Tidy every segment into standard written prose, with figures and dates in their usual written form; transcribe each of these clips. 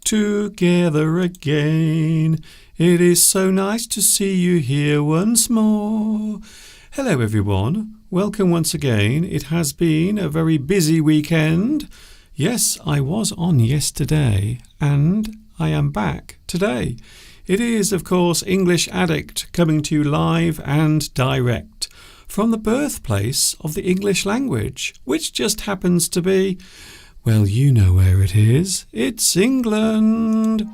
together again. It is so nice to see you here once more. Hello everyone, welcome once again. It has been a very busy weekend. Yes, I was on yesterday and I am back today. It is, of course, English Addict coming to you live and direct from the birthplace of the English language, which just happens to be, well, you know where it is. It's England.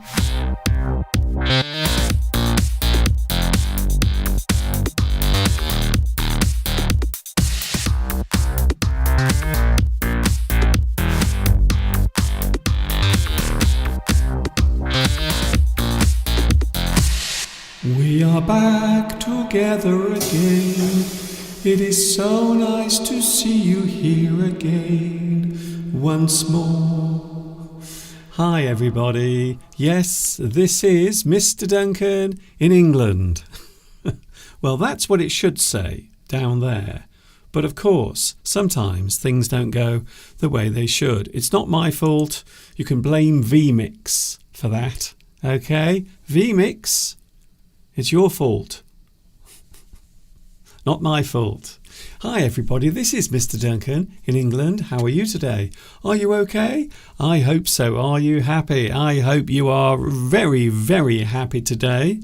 We are back together again. It is so nice to see you here again once more. Hi everybody. Yes, this is Mr. Duncan in England. Well, that's what it should say down there. But of course, sometimes things don't go the way they should. It's not my fault. You can blame vMix for that. Okay? vMix, it's your fault. Not my fault. Hi everybody, this is Mr. Duncan in England. How are you today? Are you okay? I hope so. Are you happy? I hope you are very, very happy today.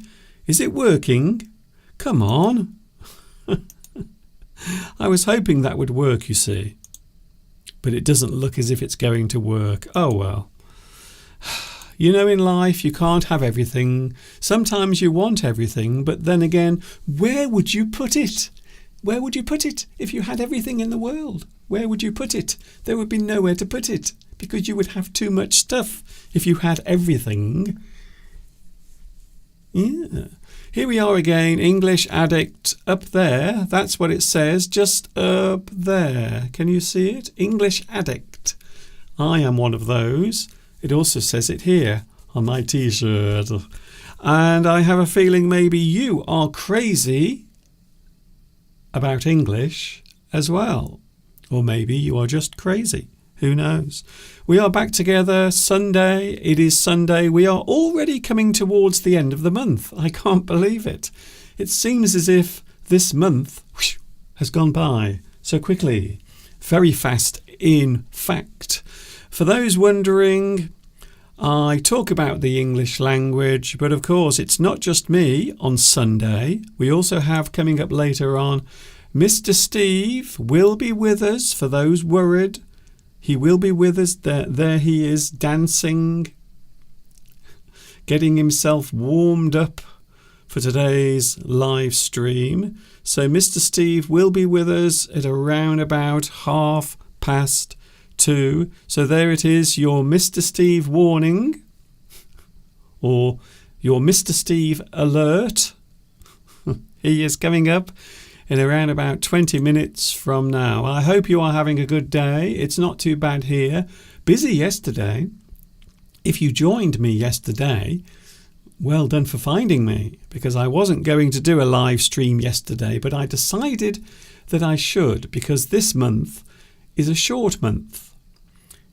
Is it working? Come on. I was hoping that would work, you see. But it doesn't look as if it's going to work. Oh well. You know, in life you can't have everything. Sometimes you want everything, but then again, where would you put it? Where would you put it if you had everything in the world? Where would you put it? There would be nowhere to put it because you would have too much stuff if you had everything. Yeah. Here we are again, English Addict up there. That's what it says, just up there. Can you see it? English Addict. I am one of those. It also says it here on my t-shirt. And I have a feeling maybe you are crazy about English as well. Or maybe you are just crazy. Who knows? We are back together Sunday. It is Sunday. We are already coming towards the end of the month. I can't believe it. It seems as if this month has gone by so quickly. Very fast, in fact. For those wondering, I talk about the English language, but of course it's not just me on Sunday. We also have coming up later on, Mr. Steve will be with us, for those worried. He will be with us. There he is, dancing, getting himself warmed up for today's live stream. So Mr. Steve will be with us at around about 2:30. So there it is, your Mr. Steve warning or your Mr. Steve alert. He is coming up in around about 20 minutes from now. I hope you are having a good day. It's not too bad here. Busy yesterday. If you joined me yesterday, well done for finding me, because I wasn't going to do a live stream yesterday, but I decided that I should, because this month is a short month.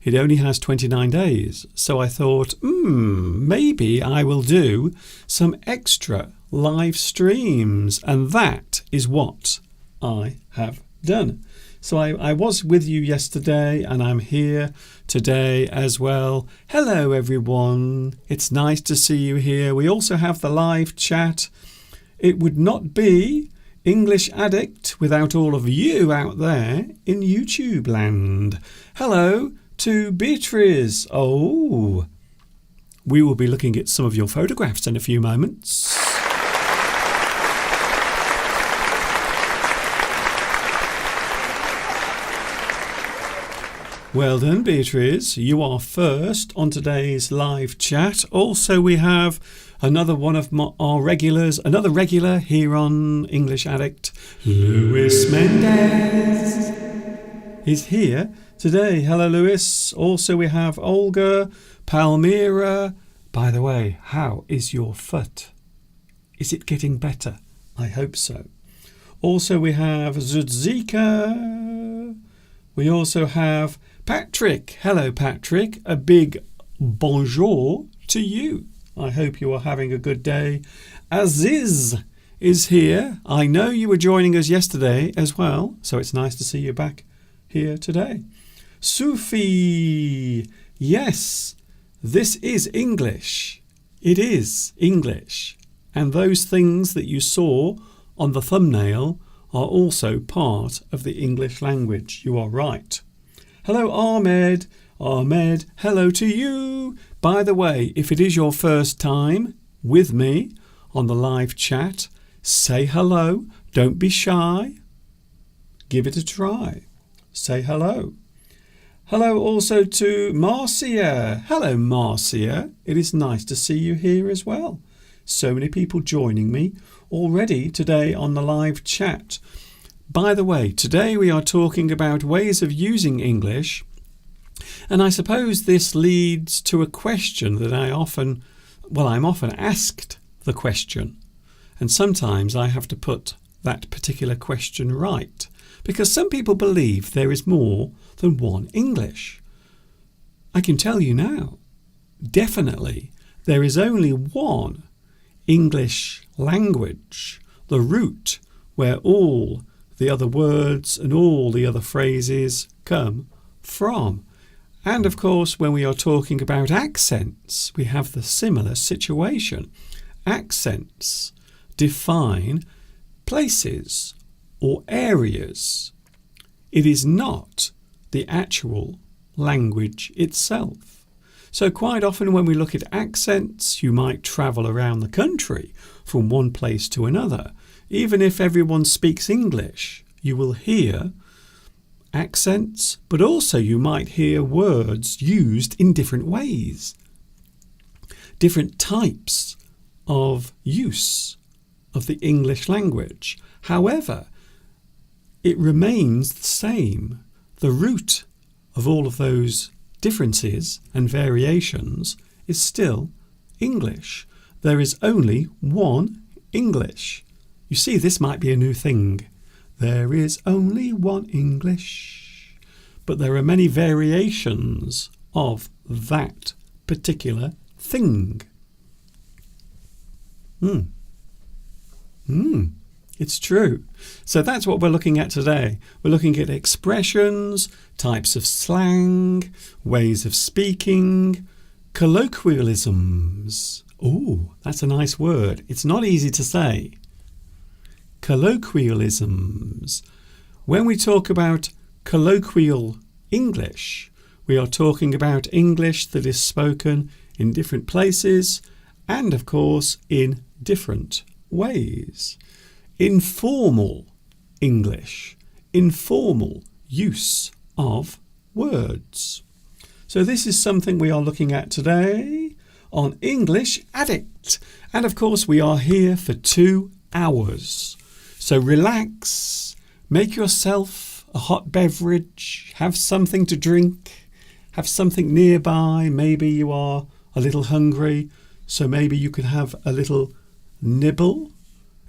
It only has 29 days. So I thought, maybe I will do some extra live streams. And that is what I have done. So I was with you yesterday and I'm here today as well. Hello, everyone. It's nice to see you here. We also have the live chat. It would not be English Addict without all of you out there in YouTube land. Hello to Beatrice. Oh, we will be looking at some of your photographs in a few moments. Well done, Beatrice. You are first on today's live chat. Also, we have another one of our regulars, another regular here on English Addict, Luis Mendez, is here today. Hello, Lewis. Also, we have Olga, Palmyra. By the way, how is your foot? Is it getting better? I hope so. Also, we have Zudzika. We also have Patrick. Hello, Patrick. A big bonjour to you. I hope you are having a good day. Aziz is here. I know you were joining us yesterday as well, so it's nice to see you back here today. Sufi, yes, this is English. It is English. And those things that you saw on the thumbnail are also part of the English language. You are right. Hello, Ahmed. Ahmed, hello to you. By the way, if it is your first time with me on the live chat, say hello. Don't be shy. Give it a try. Say hello. Hello also to Marcia. Hello, Marcia. It is nice to see you here as well. So many people joining me already today on the live chat. By the way, today we are talking about ways of using English. And I suppose this leads to a question that I'm often asked the question. And sometimes I have to put that particular question right. Because some people believe there is more than one English. I can tell you now, definitely, there is only one English language, the root where all the other words and all the other phrases come from. And of course, when we are talking about accents, we have the similar situation. Accents define places or areas. It is not the actual language itself. So quite often when we look at accents, you might travel around the country from one place to another. Even if everyone speaks English, you will hear accents, but also you might hear words used in different ways. Different types of use of the English language. However, it remains the same. The root of all of those differences and variations is still English. There is only one English. You see, this might be a new thing. There is only one English. But there are many variations of that particular thing. It's true. So that's what we're looking at today. We're looking at expressions, types of slang, ways of speaking, colloquialisms. Oh, that's a nice word. It's not easy to say. Colloquialisms. When we talk about colloquial English, we are talking about English that is spoken in different places and, of course, in different ways. Informal English, informal use of words. So this is something we are looking at today on English Addict. And of course we are here for 2 hours. So relax, make yourself a hot beverage, have something to drink, have something nearby. Maybe you are a little hungry, so maybe you could have a little nibble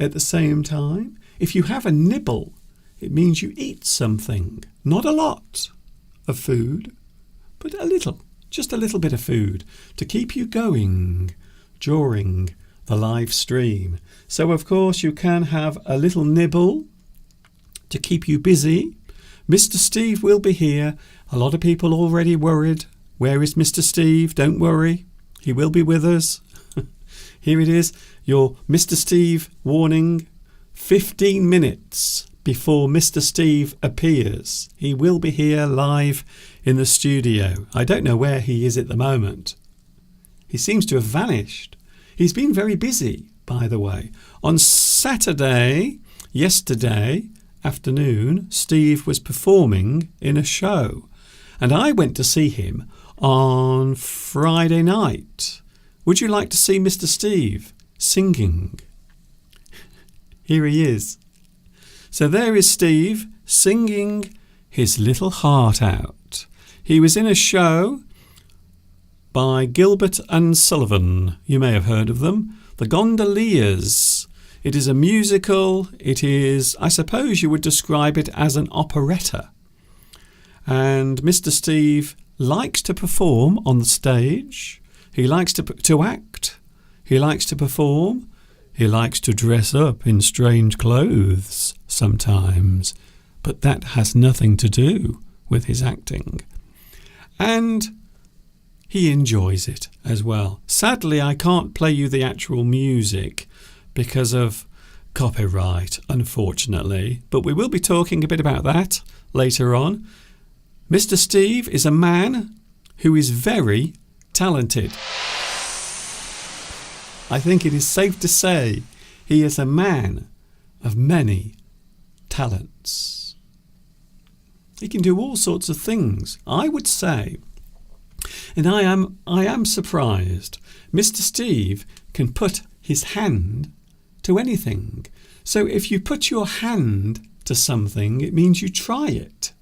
at the same time. If you have a nibble, it means you eat something. Not a lot of food, but a little, just a little bit of food to keep you going during the live stream. So of course you can have a little nibble to keep you busy. Mr. Steve will be here. A lot of people already worried. Where is Mr. Steve? Don't worry, he will be with us. Here it is, your Mr. Steve warning. 15 minutes before Mr. Steve appears. He will be here live in the studio. I don't know where he is at the moment. He seems to have vanished. He's been very busy, by the way. On Saturday, yesterday afternoon, Steve was performing in a show. And I went to see him on Friday night. Would you like to see Mr. Steve singing? Here he is. So there is Steve singing his little heart out. He was in a show by Gilbert and Sullivan. You may have heard of them. The Gondoliers. It is a musical. It is, I suppose you would describe it as an operetta. And Mr. Steve likes to perform on the stage. He likes to act. He likes to perform. He likes to dress up in strange clothes sometimes, but that has nothing to do with his acting. And he enjoys it as well. Sadly, I can't play you the actual music because of copyright, unfortunately, but we will be talking a bit about that later on. Mr. Steve is a man who is very talented. I think it is safe to say he is a man of many talents. He can do all sorts of things, I would say. And I am surprised. Mr. Steve can put his hand to anything. So if you put your hand to something, it means you try it.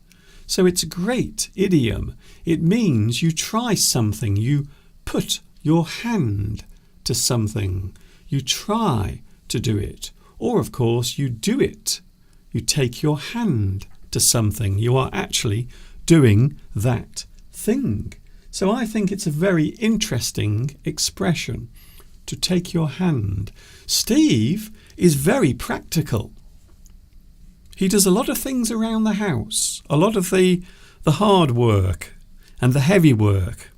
So it's a great idiom. It means you try something. You put your hand to something. You try to do it. Or, of course, you do it. You take your hand to something. You are actually doing that thing. So I think it's a very interesting expression, to take your hand. Steve is very practical. He does a lot of things around the house, a lot of the hard work and the heavy work.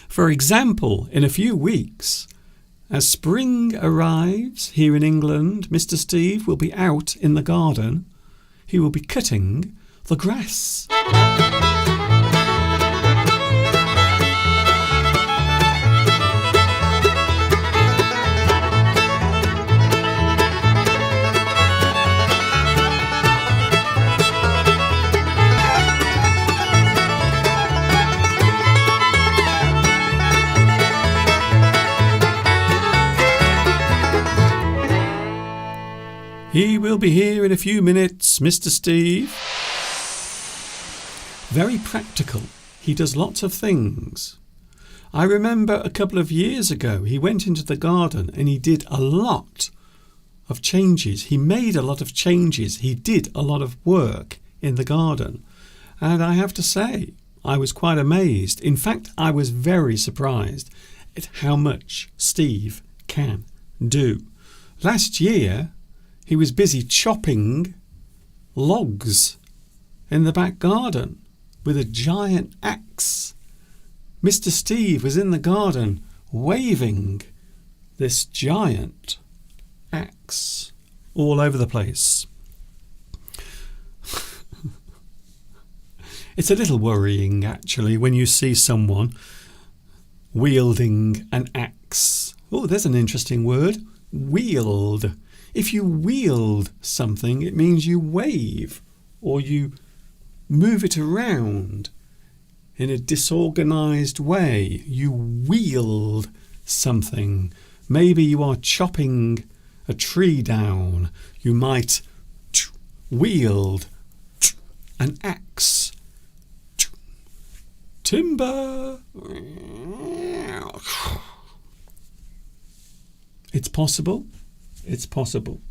For example, in a few weeks, as spring arrives here in England, Mr. Steve will be out in the garden. He will be cutting the grass. He will be here in a few minutes, Mr. Steve. Very practical. He does lots of things. I remember a couple of years ago he went into the garden and he did a lot of changes. He made a lot of changes. He did a lot of work in the garden. And I have to say, I was quite amazed. In fact, I was very surprised at how much Steve can do. Last year, he was busy chopping logs in the back garden with a giant axe. Mr. Steve was in the garden waving this giant axe all over the place. It's a little worrying, actually, when you see someone wielding an axe. Oh, there's an interesting word. Wield. If you wield something, it means you wave or you move it around in a disorganized way. You wield something. Maybe you are chopping a tree down. You might wield an axe. Timber. It's possible. It's possible.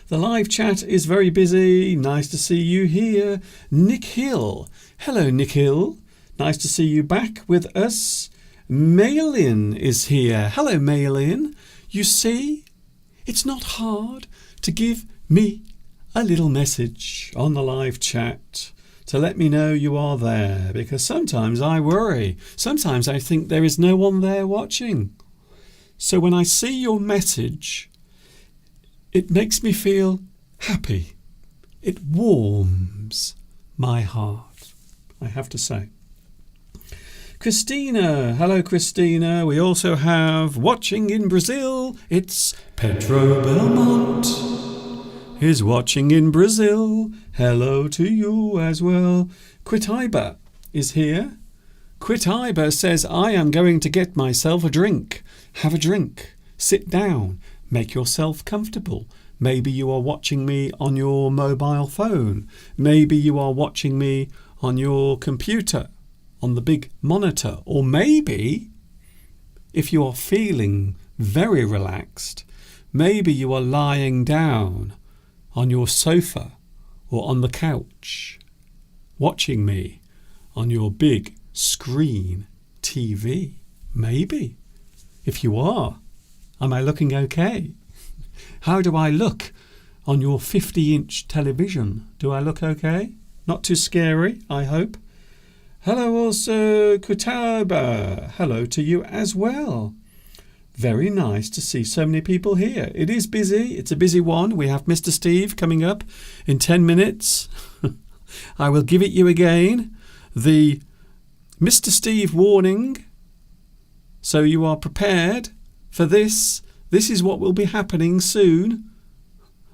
The live chat is very busy. Nice to see you here. Nick Hill. Hello, Nick Hill. Nice to see you back with us. Mailin is here. Hello, Mailin. You see, it's not hard to give me a little message on the live chat to let me know you are there, because sometimes I worry. Sometimes I think there is no one there watching. So when I see your message, it makes me feel happy. It warms my heart, I have to say. Christina. Hello, Christina. We also have watching in Brazil. It's Pedro Belmont is watching in Brazil. Hello to you as well. Quitiba is here. Quitiba says, I am going to get myself a drink. Have a drink. Sit down. Make yourself comfortable. Maybe you are watching me on your mobile phone. Maybe you are watching me on your computer, on the big monitor. Or maybe, if you are feeling very relaxed, maybe you are lying down on your sofa or on the couch, watching me on your big screen TV. TV? Maybe. If you are, am I looking okay? How do I look on your 50-inch television? Do I look okay? Not too scary, I hope. Hello also, Kutaba. Hello to you as well. Very nice to see so many people here. It is busy. It's a busy one. We have Mr. Steve coming up in 10 minutes. I will give it you again. The Mr. Steve warning. So you are prepared for this. This is what will be happening soon.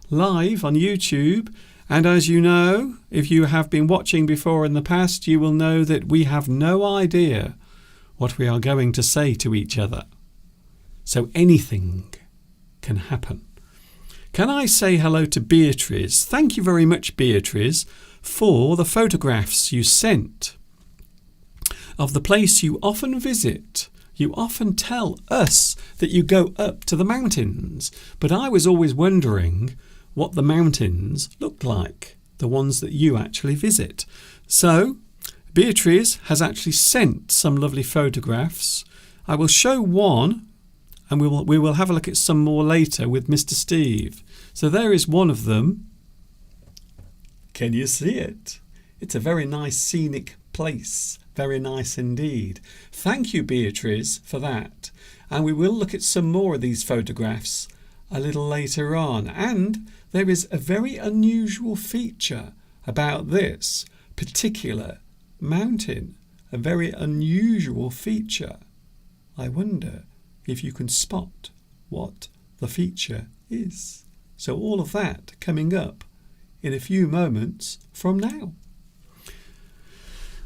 Live on YouTube. And as you know, if you have been watching before in the past, you will know that we have no idea what we are going to say to each other. So anything can happen. Can I say hello to Beatrice? Thank you very much, Beatrice, for the photographs you sent of the place you often visit. You often tell us that you go up to the mountains, but I was always wondering what the mountains look like, the ones that you actually visit. So Beatrice has actually sent some lovely photographs. I will show one, and we will have a look at some more later with Mr. Steve. So there is one of them. Can you see it? It's a very nice scenic place. Very nice indeed. Thank you, Beatrice, for that. And we will look at some more of these photographs a little later on. And there is a very unusual feature about this particular mountain. A very unusual feature. I wonder if you can spot what the feature is. So all of that coming up in a few moments from now.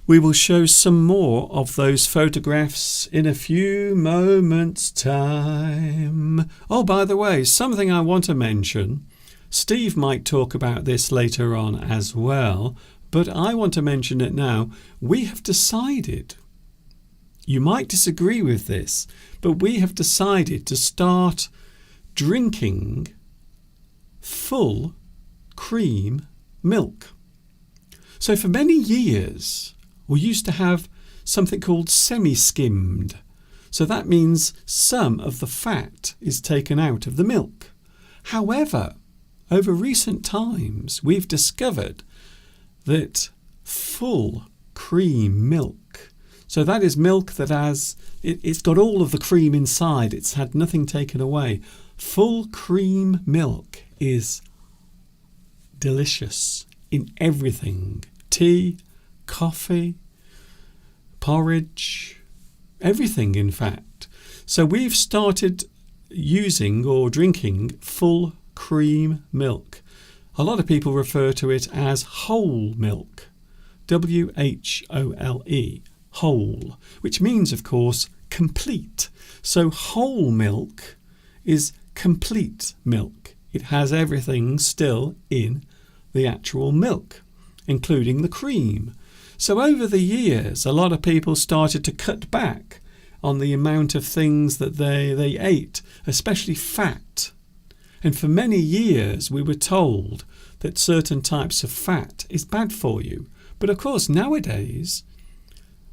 We will show some more of those photographs in a few moments' time. Oh, by the way, something I want to mention. Steve might talk about this later on as well, but I want to mention it now. We have decided, you might disagree with this, but we have decided to start drinking full cream milk. So for many years, we used to have something called semi-skimmed. So that means some of the fat is taken out of the milk. However, over recent times, we've discovered that full cream milk, so that is milk that it's got all of the cream inside. It's had nothing taken away. Full cream milk is delicious in everything. Tea, coffee, porridge, everything in fact. So we've started using or drinking full cream milk. A lot of people refer to it as whole milk. W-H-O-L-E. Whole, which means, of course, complete. So whole milk is complete milk. It has everything still in the actual milk, including the cream. So over the years, a lot of people started to cut back on the amount of things that they ate, especially fat. And for many years, we were told that certain types of fat is bad for you. But of course, nowadays,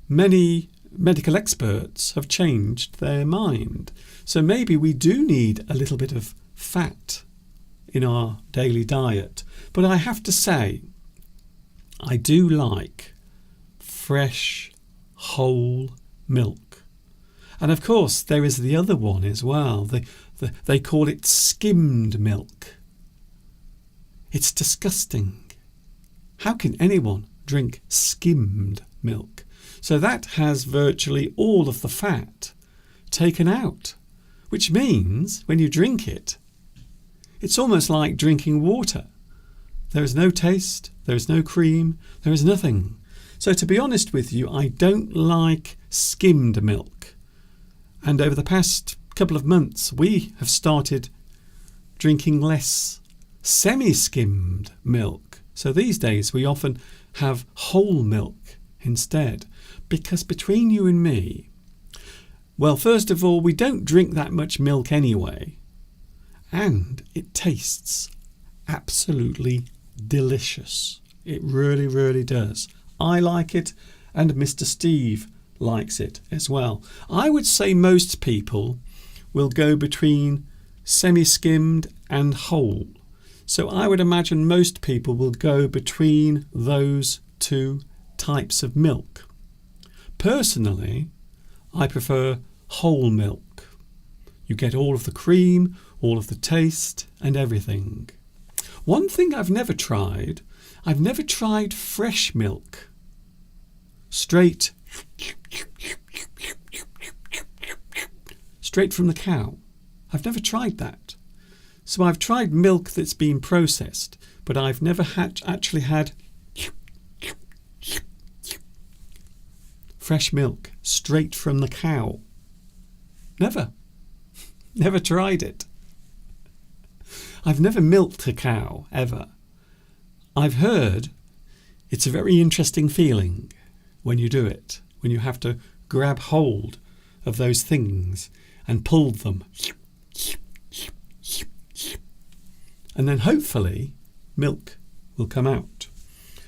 many medical experts have changed their mind. So maybe we do need a little bit of fat in our daily diet. But I have to say, I do like fresh, whole milk. And of course, there is the other one as well. They call it skimmed milk. It's disgusting. How can anyone drink skimmed milk? So that has virtually all of the fat taken out, which means when you drink it, it's almost like drinking water. There is no taste, there is no cream, there is nothing. So to be honest with you, I don't like skimmed milk. And over the past couple of months, we have started drinking less semi-skimmed milk. So these days we often have whole milk instead. Because between you and me, well, first of all, we don't drink that much milk anyway. And it tastes absolutely delicious. It really, really does. I like it, and Mr. Steve likes it as well. I would say most people will go between semi-skimmed and whole. So I would imagine most people will go between those two types of milk. Personally, I prefer whole milk. You get all of the cream, all of the taste and everything. One thing I've never tried fresh milk. Straight from the cow. I've never tried that. So I've tried milk that's been processed, but I've never actually had fresh milk straight from the cow. Never tried it. I've never milked a cow, ever. I've heard it's a very interesting feeling when you do it, when you have to grab hold of those things and pull them. And then hopefully milk will come out.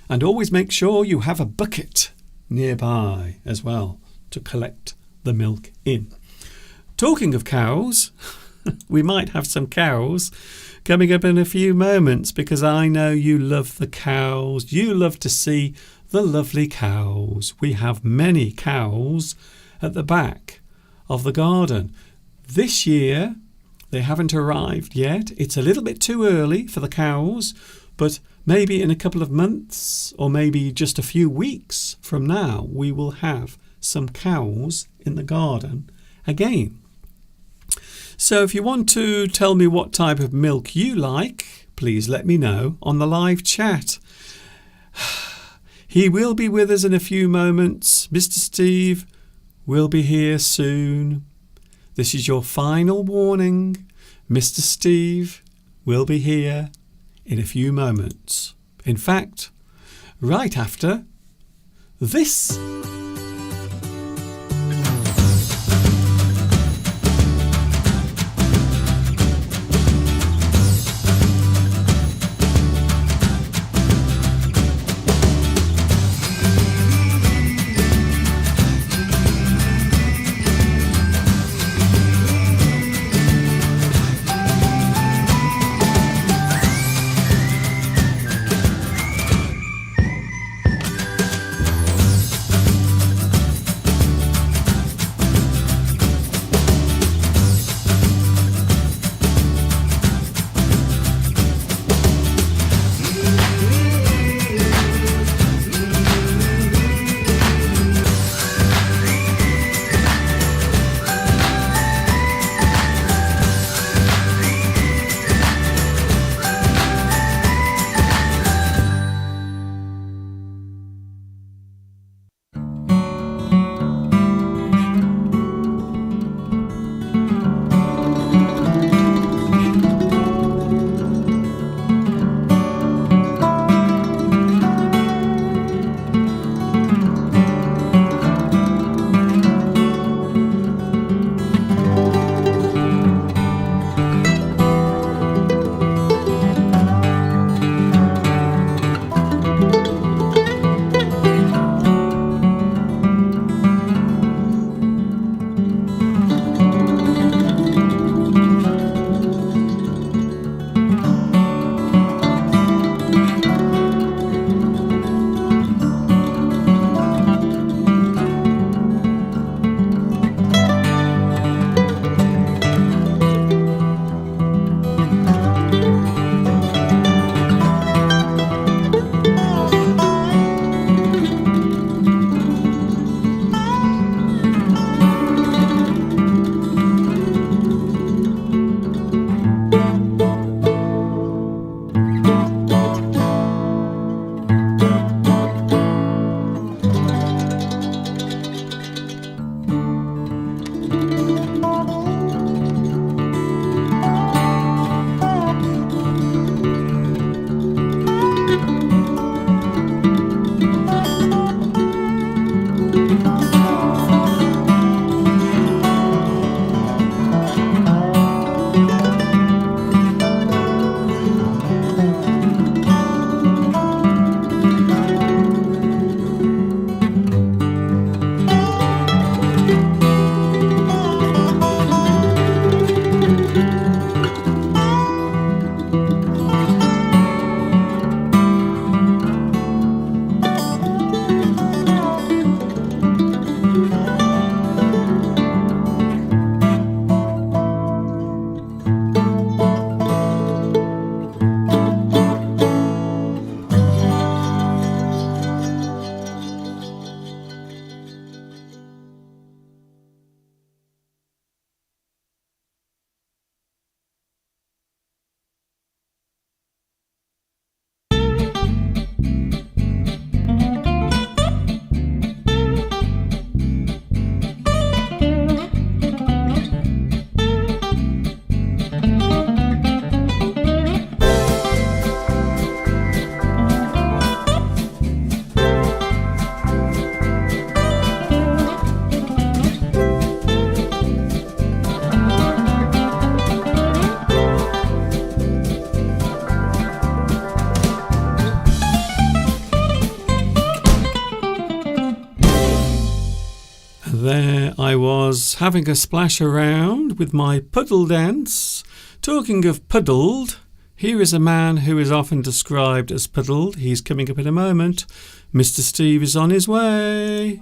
And always make sure you have a bucket nearby as well to collect the milk in. Talking of cows, we might have some cows coming up in a few moments, because I know you love the cows. You love to see the lovely cows. We have many cows at the back of the garden. This year they haven't arrived yet. It's a little bit too early for the cows, but maybe in a couple of months or maybe just a few weeks from now we will have some cows in the garden again. So if you want to tell me what type of milk you like, please let me know on the live chat. He will be with us in a few moments. Mr. Steve will be here soon. This is your final warning. Mr. Steve will be here in a few moments. In fact, right after this. course, having a splash around with my puddle dance. Talking of puddled, here is a man who is often described as puddled. He's coming up in a moment. Mr. Steve is on his way.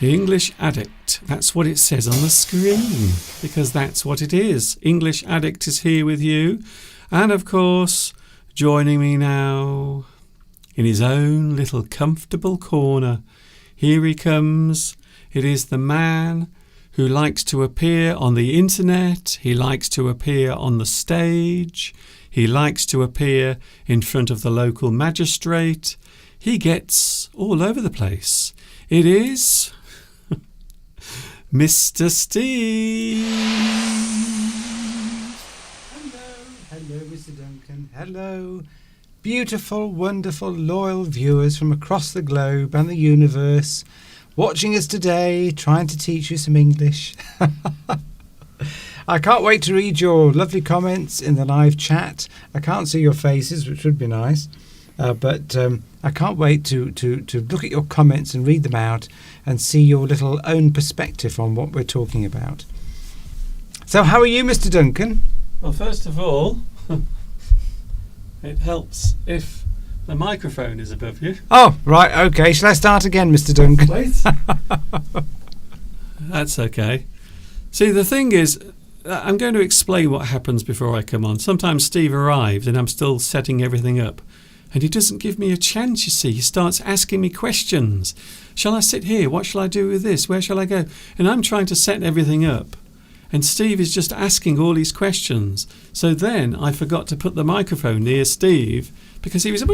English Addict. That's what it says on the screen, because that's what it is. English Addict is here with you. And of course, joining me now in his own little comfortable corner. Here he comes. It is the man who likes to appear on the internet. He likes to appear on the stage. He likes to appear in front of the local magistrate. He gets all over the place. It is Mr. Steve. Hello, Mr. Duncan. Hello, beautiful, wonderful, loyal viewers from across the globe and the universe, watching us today, trying to teach you some English. I can't wait to read your lovely comments in the live chat. I can't see your faces, which would be nice. But I can't wait to look at your comments and read them out and see your little own perspective on what we're talking about. So how are you, Mr. Duncan? Well, first of all, it helps if the microphone is above you. Oh, right, okay. Shall I start again, Mr. Duncan? Wait. That's okay. See, the thing is, I'm going to explain what happens before I come on. Sometimes Steve arrives and I'm still setting everything up. And he doesn't give me a chance, you see. He starts asking me questions. Shall I sit here? What shall I do with this? Where shall I go? And I'm trying to set everything up. And Steve is just asking all these questions. So then I forgot to put the microphone near Steve because he was... I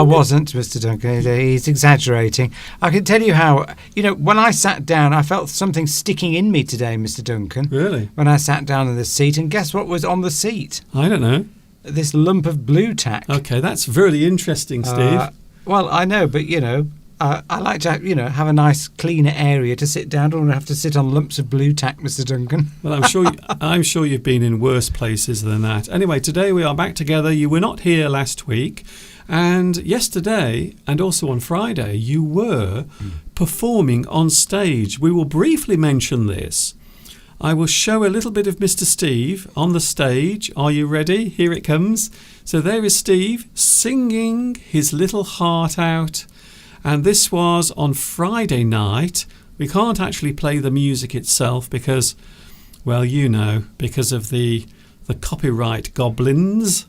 wasn't, Mr. Duncan. He's exaggerating. I can tell you how... when I sat down, I felt something sticking in me today, Mr. Duncan. Really? When I sat down in the seat. And guess what was on the seat? I don't know. This lump of blue tack. Okay, that's really interesting, Steve. Well, I know, but I like to have a nice cleaner area to sit down. I don't want to have to sit on lumps of blue tack, Mr. Duncan. Well, I'm sure you've been in worse places than that. Anyway, today we are back together. You were not here last week, and yesterday and also on Friday you were performing on stage. We will briefly mention this. I will show a little bit of Mr. Steve on the stage. Are you ready? Here it comes. So there is Steve singing his little heart out. And this was on Friday night. We can't actually play the music itself because, well, because of the copyright goblins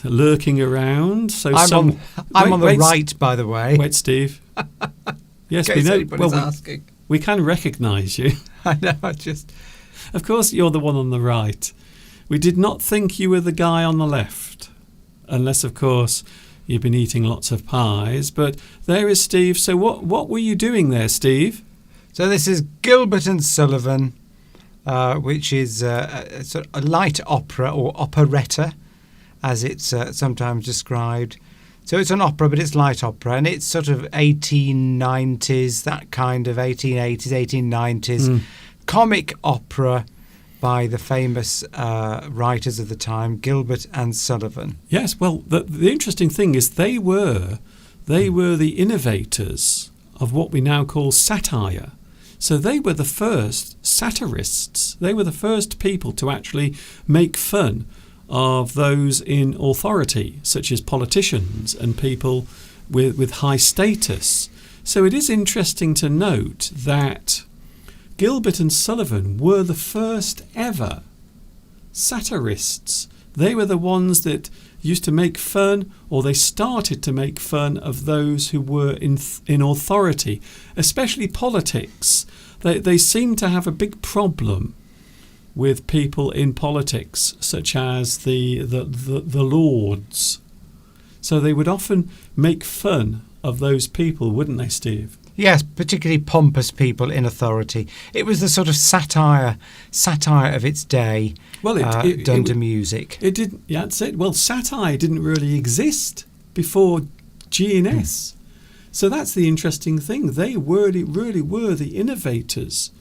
lurking around. So I'm on the right, by the way. Wait, Steve. Yes, we know. Well, asking. We can recognise you. I know, Of course you're the one on the right. We did not think you were the guy on the left. Unless, of course, you've been eating lots of pies. But there is Steve. So what were you doing there, Steve? So this is Gilbert and Sullivan, which is a sort of a light opera or operetta, as it's sometimes described. So it's an opera, but it's light opera, and it's sort of 1890s, that kind of 1880s, 1890s comic opera by the famous writers of the time, Gilbert and Sullivan. Yes, well, the interesting thing is they were the innovators of what we now call satire. So they were the first satirists. They were the first people to actually make fun of those in authority, such as politicians and people with high status. So it is interesting to note that Gilbert and Sullivan were the first ever satirists. They were the ones that used to make fun, or they started to make fun of those who were in authority, especially politics. They seem to have a big problem with people in politics, such as the lords. So they would often make fun of those people, wouldn't they, Steve? Yes, particularly pompous people in authority. It was the sort of satire of its day, well, done to music. It didn't. Yeah, that's it. Well, satire didn't really exist before GNS. So that's the interesting thing. They really were the innovators.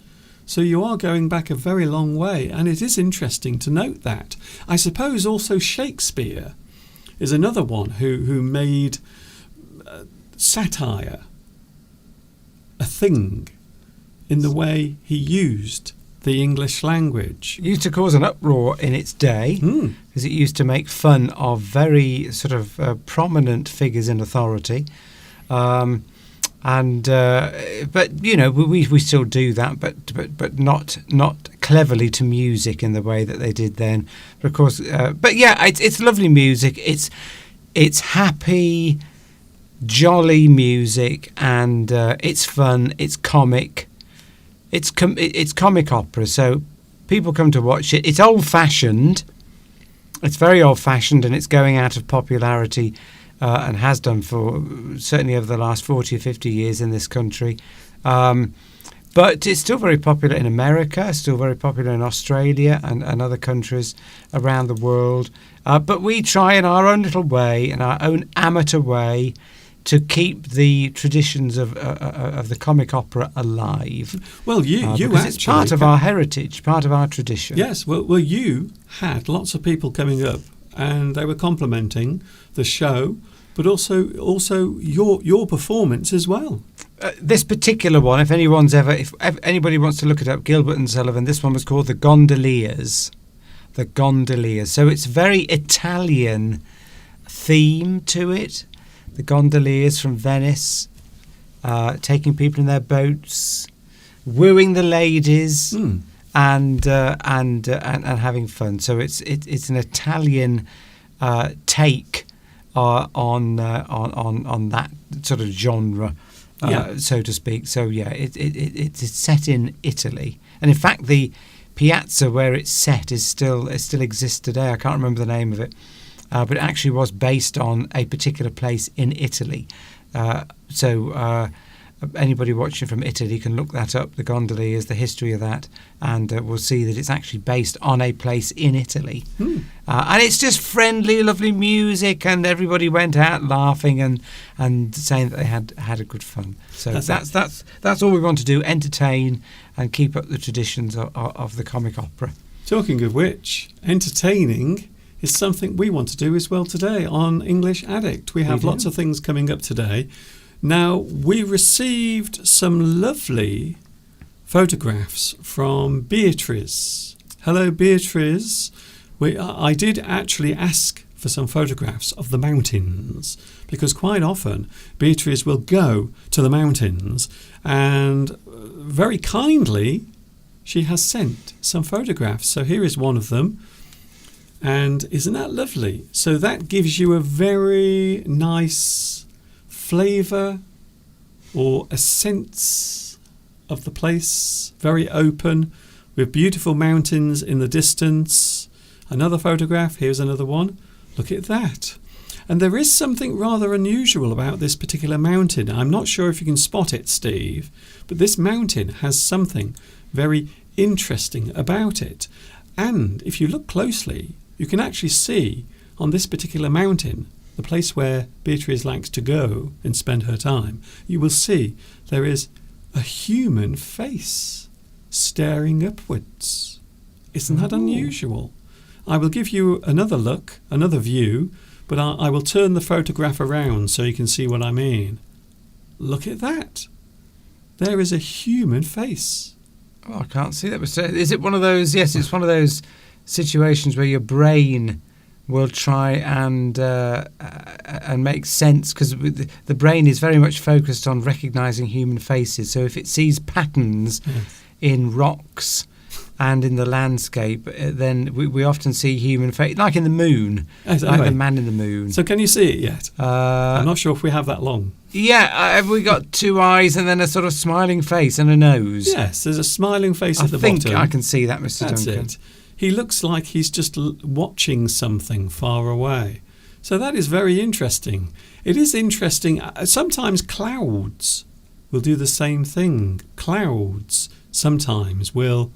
So you are going back a very long way, and it is interesting to note that. I suppose also Shakespeare is another one who made satire a thing in the way he used the English language. It used to cause an uproar in its day, because it used to make fun of very sort of prominent figures in authority. But you know, we still do that, but not cleverly to music in the way that they did then. But of course, but yeah, it's lovely music. It's happy, jolly music, and it's fun. It's comic. It's comic opera. So people come to watch it. It's old-fashioned. It's very old-fashioned, and it's going out of popularity. And has done for certainly over the last 40 or 50 years in this country. But it's still very popular in America, still very popular in Australia and other countries around the world. But we try in our own little way, in our own amateur way, to keep the traditions of the comic opera alive. Well, you actually, it's part of our heritage, part of our tradition. Yes, well, you had lots of people coming up, and they were complimenting the show, but also your performance as well. This particular one, if anybody wants to look it up, Gilbert and Sullivan, this one was called The Gondoliers. The Gondoliers. So it's very Italian theme to it. The gondoliers from Venice, taking people in their boats, wooing the ladies, and having fun. So it's an Italian take on that sort of genre, so to speak. So yeah, it's set in Italy, and in fact the piazza where it's set it still exists today. I can't remember the name of it. But it actually was based on a particular place in Italy. So anybody watching from Italy can look that up, the Gondoliers, the history of that, and we'll see that it's actually based on a place in Italy. And it's just friendly, lovely music, and everybody went out laughing and saying that they had a good fun. So that's all we want to do, entertain and keep up the traditions of the comic opera. Talking of which, entertaining is something we want to do as well today on English Addict. We have lots of things coming up today. Now, we received some lovely photographs from Beatrice. Hello, Beatrice. I did actually ask for some photographs of the mountains, because quite often Beatrice will go to the mountains, and very kindly she has sent some photographs. So here is one of them. And isn't that lovely? So that gives you a very nice flavour or a sense of the place. Very open, with beautiful mountains in the distance. Another photograph. Here's another one. Look at that. And there is something rather unusual about this particular mountain. I'm not sure if you can spot it, Steve, but this mountain has something very interesting about it. And if you look closely, you can actually see on this particular mountain, the place where Beatrice likes to go and spend her time, you will see there is a human face staring upwards. Isn't that unusual? I will give you another look, another view, but I will turn the photograph around so you can see what I mean. Look at that. There is a human face. Oh, I can't see that. Is it one of those? Yes, it's one of those situations where your brain will try and make sense, because the brain is very much focused on recognizing human faces. So if it sees patterns in rocks and in the landscape, then we often see human face, like in the moon, like the man in the moon. So can you see it yet? I'm not sure if we have that long. Yeah, have we got two eyes and then a sort of smiling face and a nose? Yes, there's a smiling face at the bottom. I think I can see that, Mr. That's Duncan. It. He looks like he's just watching something far away. So that is very interesting. It is interesting. Sometimes clouds will do the same thing. Clouds sometimes will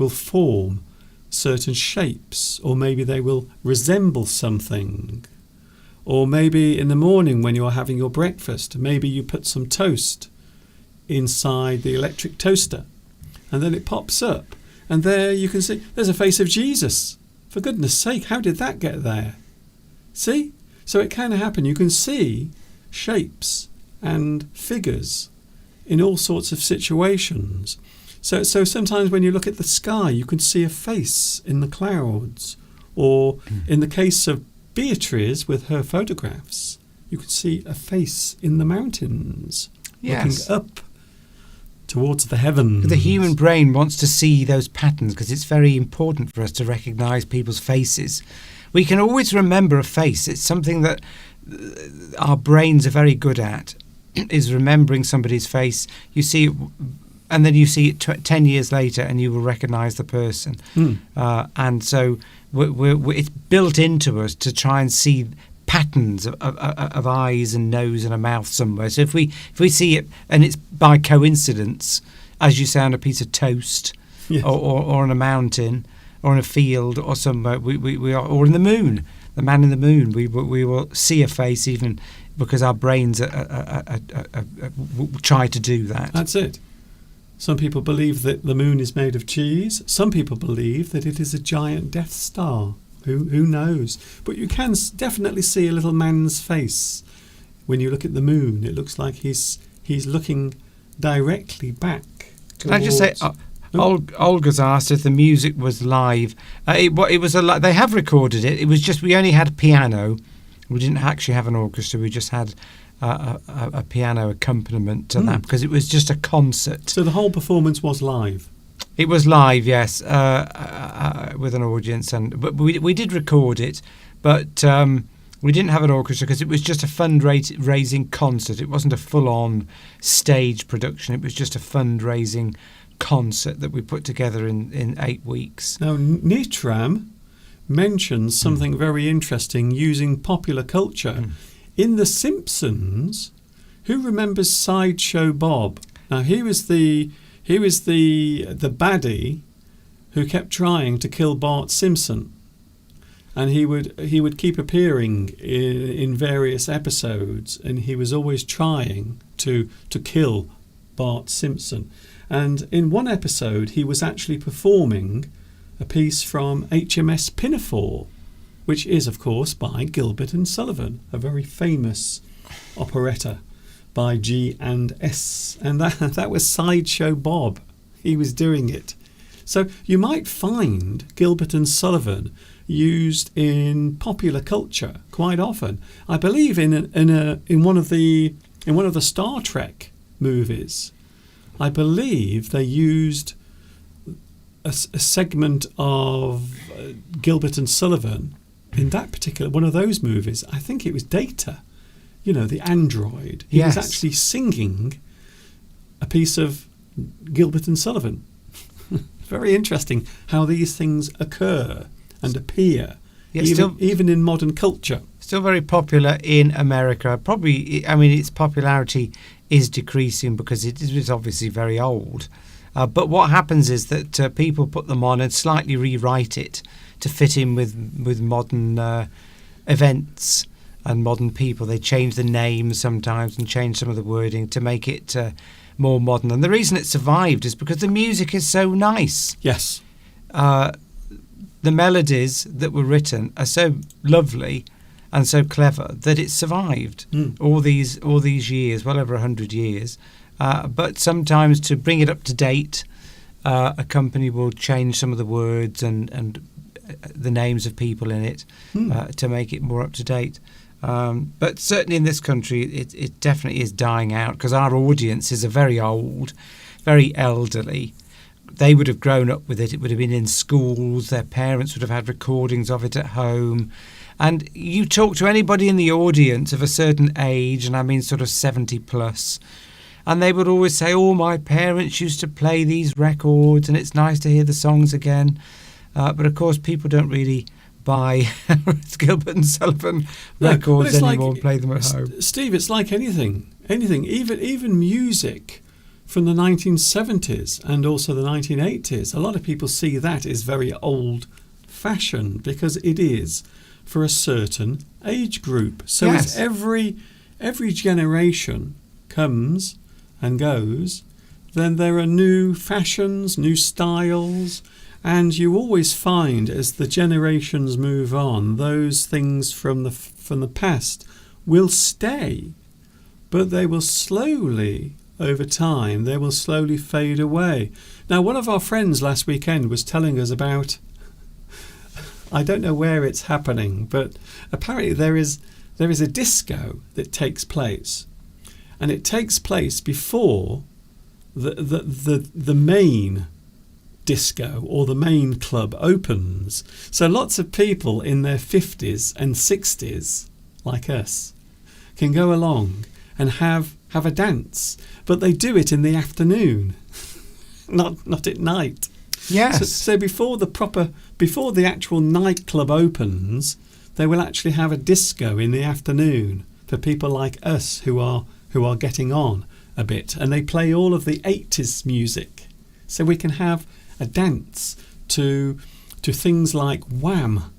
form certain shapes, or maybe they will resemble something. Or maybe in the morning when you're having your breakfast, maybe you put some toast inside the electric toaster and then it pops up. And there you can see there's a face of Jesus. For goodness sake, how did that get there? See? So it can happen. You can see shapes and figures in all sorts of situations. So sometimes when you look at the sky, you can see a face in the clouds. Or in the case of Beatrice with her photographs, you can see a face in the mountains, Yes. looking up towards the heavens. The human brain wants to see those patterns because it's very important for us to recognise people's faces. We can always remember a face. It's something that our brains are very good at, is remembering somebody's face. You see it, and then you see it 10 years later and you will recognise the person. And so it's built into us to try and see patterns of eyes and nose and a mouth somewhere. So if we see it and it's by coincidence, as you say, on a piece of toast, Yes. or on a mountain or in a field or somewhere, we are, or in the moon, the man in the moon, we will see a face even because our brains try to do that. That's it. Some people believe that the moon is made of cheese. Some people believe that it is a giant Death Star. Who knows? But you can definitely see a little man's face when you look at the moon. It looks like he's looking directly back. Can I just say, Olga's asked if the music was live. It was they have recorded it. It was just we only had piano. We didn't actually have an orchestra. We just had a piano accompaniment to that because it was just a concert. So the whole performance was live. It was live, yes, with an audience, but we did record it, but we didn't have an orchestra because it was just a fundraising concert. It wasn't a full-on stage production. It was just a fundraising concert that we put together in 8 weeks. Now, Nitram mentions something very interesting using popular culture. In The Simpsons, who remembers Sideshow Bob? Now, he was the baddie who kept trying to kill Bart Simpson, and he would keep appearing in various episodes, and he was always trying to kill Bart Simpson. And in one episode, he was actually performing a piece from HMS Pinafore, which is, of course, by Gilbert and Sullivan, a very famous operetta by G&S, and that was Sideshow Bob. He was doing it. So you might find Gilbert and Sullivan used in popular culture quite often. I believe in one of the Star Trek movies, I believe they used a segment of Gilbert and Sullivan in that particular one of those movies. I think it was Data. You know, the android. He was actually singing a piece of Gilbert and Sullivan. Very interesting how these things occur and appear, even in modern culture. Still very popular in America. Probably, I mean, its popularity is decreasing because it is obviously very old. But what happens is that people put them on and slightly rewrite it to fit in with modern events and modern people. They change the names sometimes and change some of the wording to make it more modern. And the reason it survived is because the music is so nice. Yes. The melodies that were written are so lovely and so clever that it survived all these years, well over 100 years. But sometimes to bring it up to date, a company will change some of the words and the names of people in it to make it more up to date. But certainly in this country, it definitely is dying out because our audiences are very old, very elderly. They would have grown up with it. It would have been in schools. Their parents would have had recordings of it at home. And you talk to anybody in the audience of a certain age, and I mean sort of 70 plus, and they would always say, oh, my parents used to play these records and it's nice to hear the songs again. But of course, people don't really buy Gilbert and Sullivan records anymore and play them at home. Steve, it's like anything, even music from the 1970s and also the 1980s. A lot of people see that as very old-fashioned because it is. for a certain age group. So Yes. as every generation comes and goes, then there are new fashions, new styles, and you always find as the generations move on, those things from the past will stay, but they will slowly, over time, they will slowly fade away. Now, one of our friends last weekend was telling us about, I don't know where it's happening, but apparently there is a disco that takes place, and it takes place before the main disco or the main club opens. So lots of people in their 50s and 60s, like us, can go along and have a dance, but they do it in the afternoon, not at night. Yes. So before the actual nightclub opens, they will actually have a disco in the afternoon for people like us who are getting on a bit, and they play all of the 80s music, so we can have a dance to things like Wham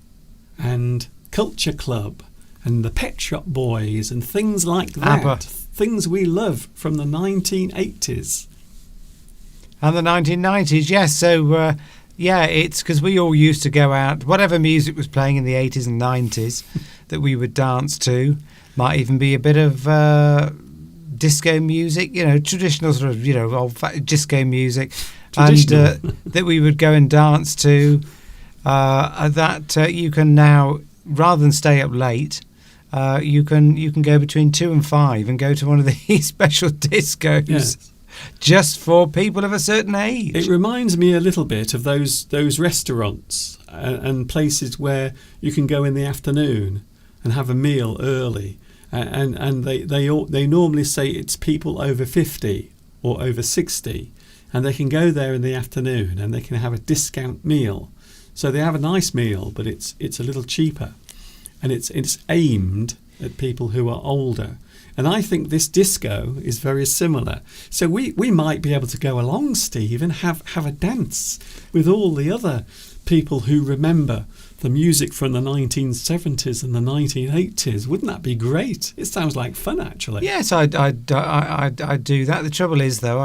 and Culture Club and the Pet Shop Boys and things like that. ABBA. Things we love from the 1980s. And the 1990s, yes. So, it's because we all used to go out, whatever music was playing in the 80s and 90s that we would dance to. Might even be a bit of disco music, traditional sort of, old disco music. And that we would go and dance to. You can now, rather than stay up late, you can go between 2 and 5 and go to one of these special discos. Yes. Just for people of a certain age. It reminds me a little bit of those restaurants and places where you can go in the afternoon and have a meal early, and they normally say it's people over 50 or over 60, and they can go there in the afternoon and they can have a discount meal. So they have a nice meal, but it's a little cheaper, and it's aimed at people who are older. And I think this disco is very similar. So we might be able to go along, Steve, and have a dance with all the other people who remember the music from the 1970s and the 1980s. Wouldn't that be great? It sounds like fun, actually. Yes, I do that. The trouble is, though,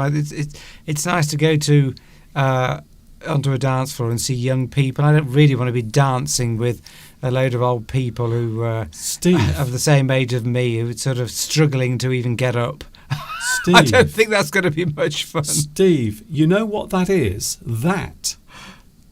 it's nice to go to onto a dance floor and see young people. I don't really want to be dancing with a load of old people who Steve, of the same age as me, who are sort of struggling to even get up. Steve, I don't think that's going to be much fun. Steve, you know what that is? That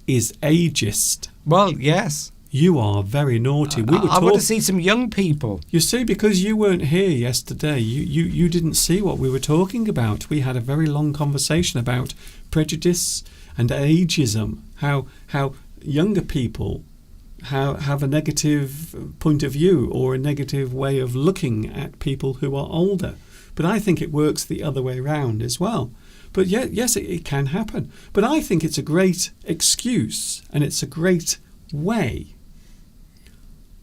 is ageist. Well, yes. You are very naughty. I want to see some young people. You see, because you weren't here yesterday, you didn't see what we were talking about. We had a very long conversation about prejudice and ageism, how younger people have a negative point of view or a negative way of looking at people who are older. But I think it works the other way around as well. But yes, it can happen. But I think it's a great excuse, and it's a great way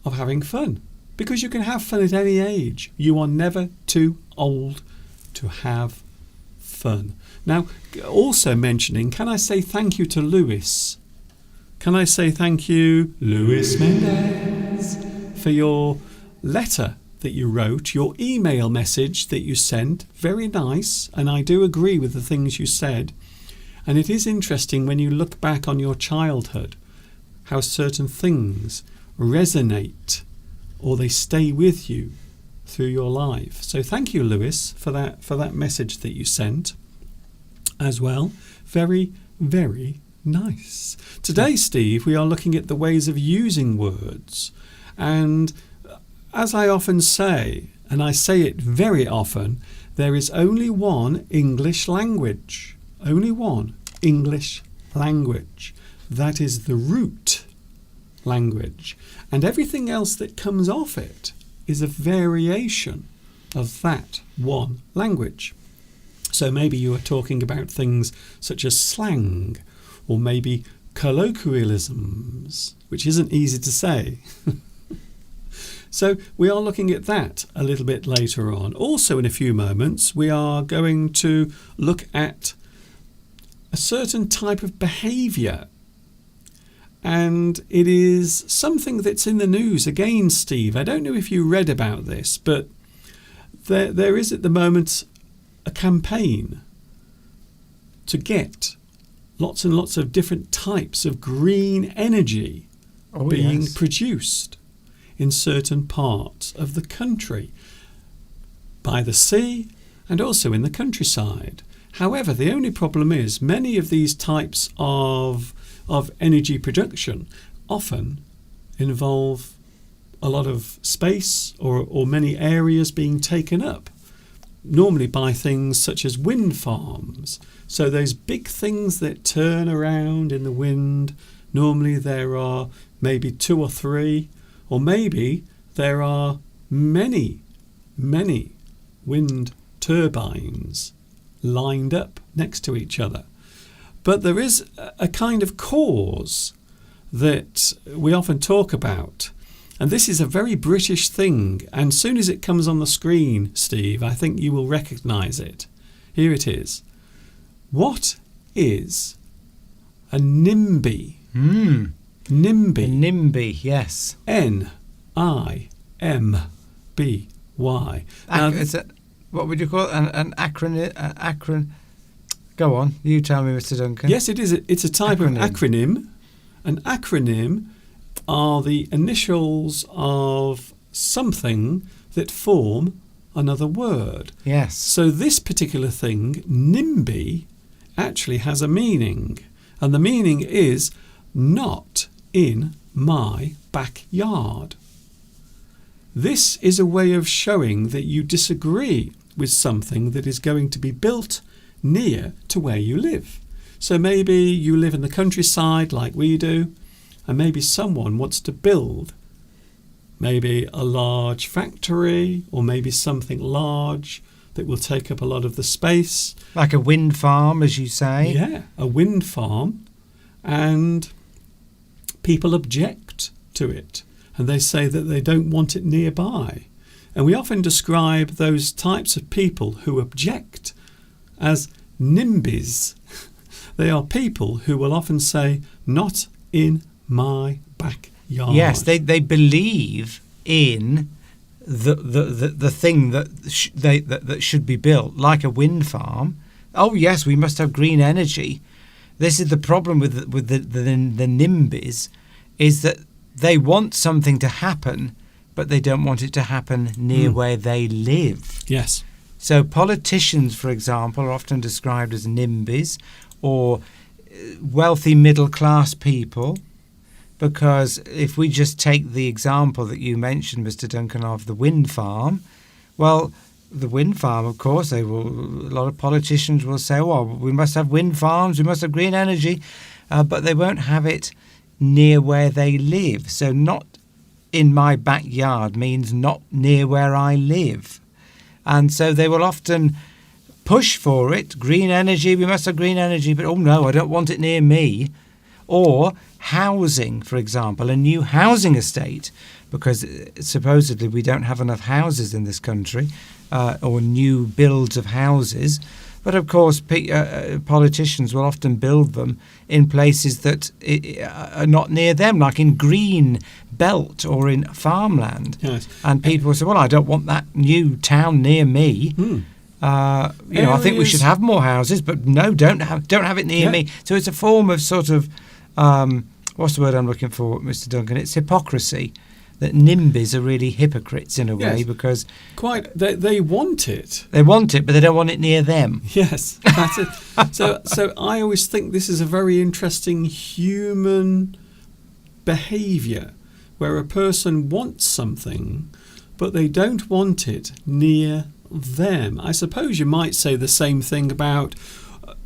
of having fun, because you can have fun at any age. You are never too old to have fun. Now, also mentioning, can I say thank you to Lewis? Can I say thank you, Lewis Mendez, for your letter that you wrote, your email message that you sent. Very nice, and I do agree with the things you said. And it is interesting when you look back on your childhood, how certain things resonate or they stay with you through your life. So thank you, Lewis, for that message that you sent as well. Very, very nice. Today, Steve, we are looking at the ways of using words. And as I often say, and I say it very often, there is only one English language. Only one English language. That is the root language. And everything else that comes off it is a variation of that one language. So maybe you are talking about things such as slang, or maybe colloquialisms, which isn't easy to say. So we are looking at that a little bit later on. Also, in a few moments, we are going to look at a certain type of behaviour. and it is something that's in the news again, Steve. I don't know if you read about this, but there is at the moment a campaign to get lots and lots of different types of green energy being produced in certain parts of the country, by the sea and also in the countryside. However, the only problem is many of these types of energy production often involve a lot of space or many areas being taken up, normally by things such as wind farms. So those big things that turn around in the wind, normally there are maybe 2 or 3, or maybe there are many wind turbines lined up next to each other. But there is a kind of cause that we often talk about, and this is a very British thing, and as soon as it comes on the screen, Steve, I think you will recognise it. Here it is. What is a NIMBY? NIMBY. NIMBY, yes. NIMBY. What would you call it? An acronym? Go on, you tell me, Mr. Duncan. Yes, it is. It's a type of acronym. An acronym are the initials of something that form another word. Yes. So this particular thing, NIMBY, actually has a meaning. And the meaning is not in my backyard. This is a way of showing that you disagree with something that is going to be built near to where you live. So maybe you live in the countryside like we do, and maybe someone wants to build maybe a large factory or maybe something large that will take up a lot of the space. Like a wind farm, as you say. Yeah, a wind farm. And people object to it, and they say that they don't want it nearby. And we often describe those types of people who object as NIMBYs. They are people who will often say, not in my backyard. Yes, they believe in the thing that should be built, like a wind farm. Oh yes, we must have green energy. This is the problem with the NIMBYs, is that they want something to happen, but they don't want it to happen near where they live. Yes. So politicians, for example, are often described as NIMBYs, or wealthy middle-class people, because if we just take the example that you mentioned, Mr. Duncan, of the wind farm, well, the wind farm, of course, a lot of politicians will say, well, we must have wind farms, we must have green energy, but they won't have it near where they live. So not in my backyard means not near where I live. And so they will often push for it. Green energy, we must have green energy, but oh no, I don't want it near me. Or housing, for example, a new housing estate, because supposedly we don't have enough houses in this country, or new builds of houses. But of course, politicians will often build them in places that are not near them, like in green belt or in farmland. Yes. And people say, well, I don't want that new town near me. I think we should have more houses, but no, don't have it near me. So it's a form of sort of, what's the word I'm looking for, Mr. Duncan? It's hypocrisy. That NIMBYs are really hypocrites in a way, because they want it. They want it, but they don't want it near them. Yes, that's it. So I always think this is a very interesting human behaviour, where a person wants something, but they don't want it near them. I suppose you might say the same thing about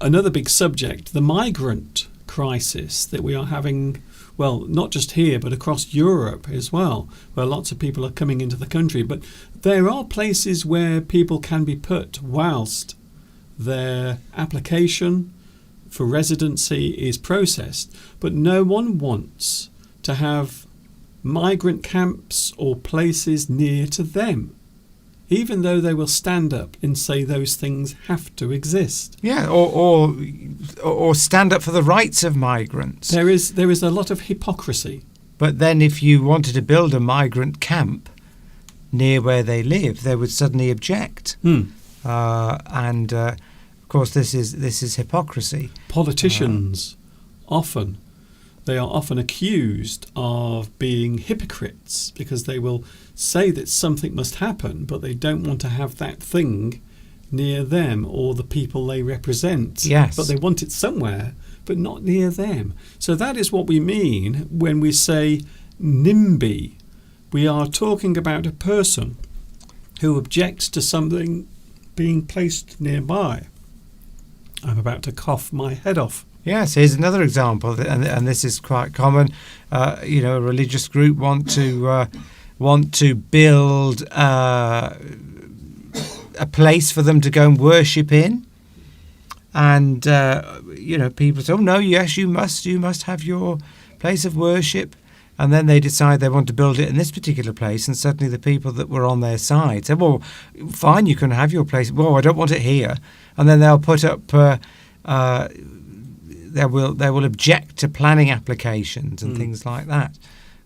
another big subject, the migrant crisis that we are having. Well, not just here, but across Europe as well, where lots of people are coming into the country. But there are places where people can be put whilst their application for residency is processed. But no one wants to have migrant camps or places near to them. even though they will stand up and say those things have to exist. Yeah, or stand up for the rights of migrants. There is a lot of hypocrisy. But then if you wanted to build a migrant camp near where they live, they would suddenly object. And of course, this is hypocrisy. Politicians they are often accused of being hypocrites because they will say that something must happen, but they don't want to have that thing near them or the people they represent. Yes. But they want it somewhere, but not near them. So that is what we mean when we say NIMBY. We are talking about a person who objects to something being placed nearby. I'm about to cough my head off. Yes, here's another example, and this is quite common. A religious group want to build a place for them to go and worship in, and people say, "Oh no, yes, you must have your place of worship." And then they decide they want to build it in this particular place, and suddenly the people that were on their side say, "Well, fine, you can have your place. Well, I don't want it here." And then they'll put up. They will object to planning applications and things like that,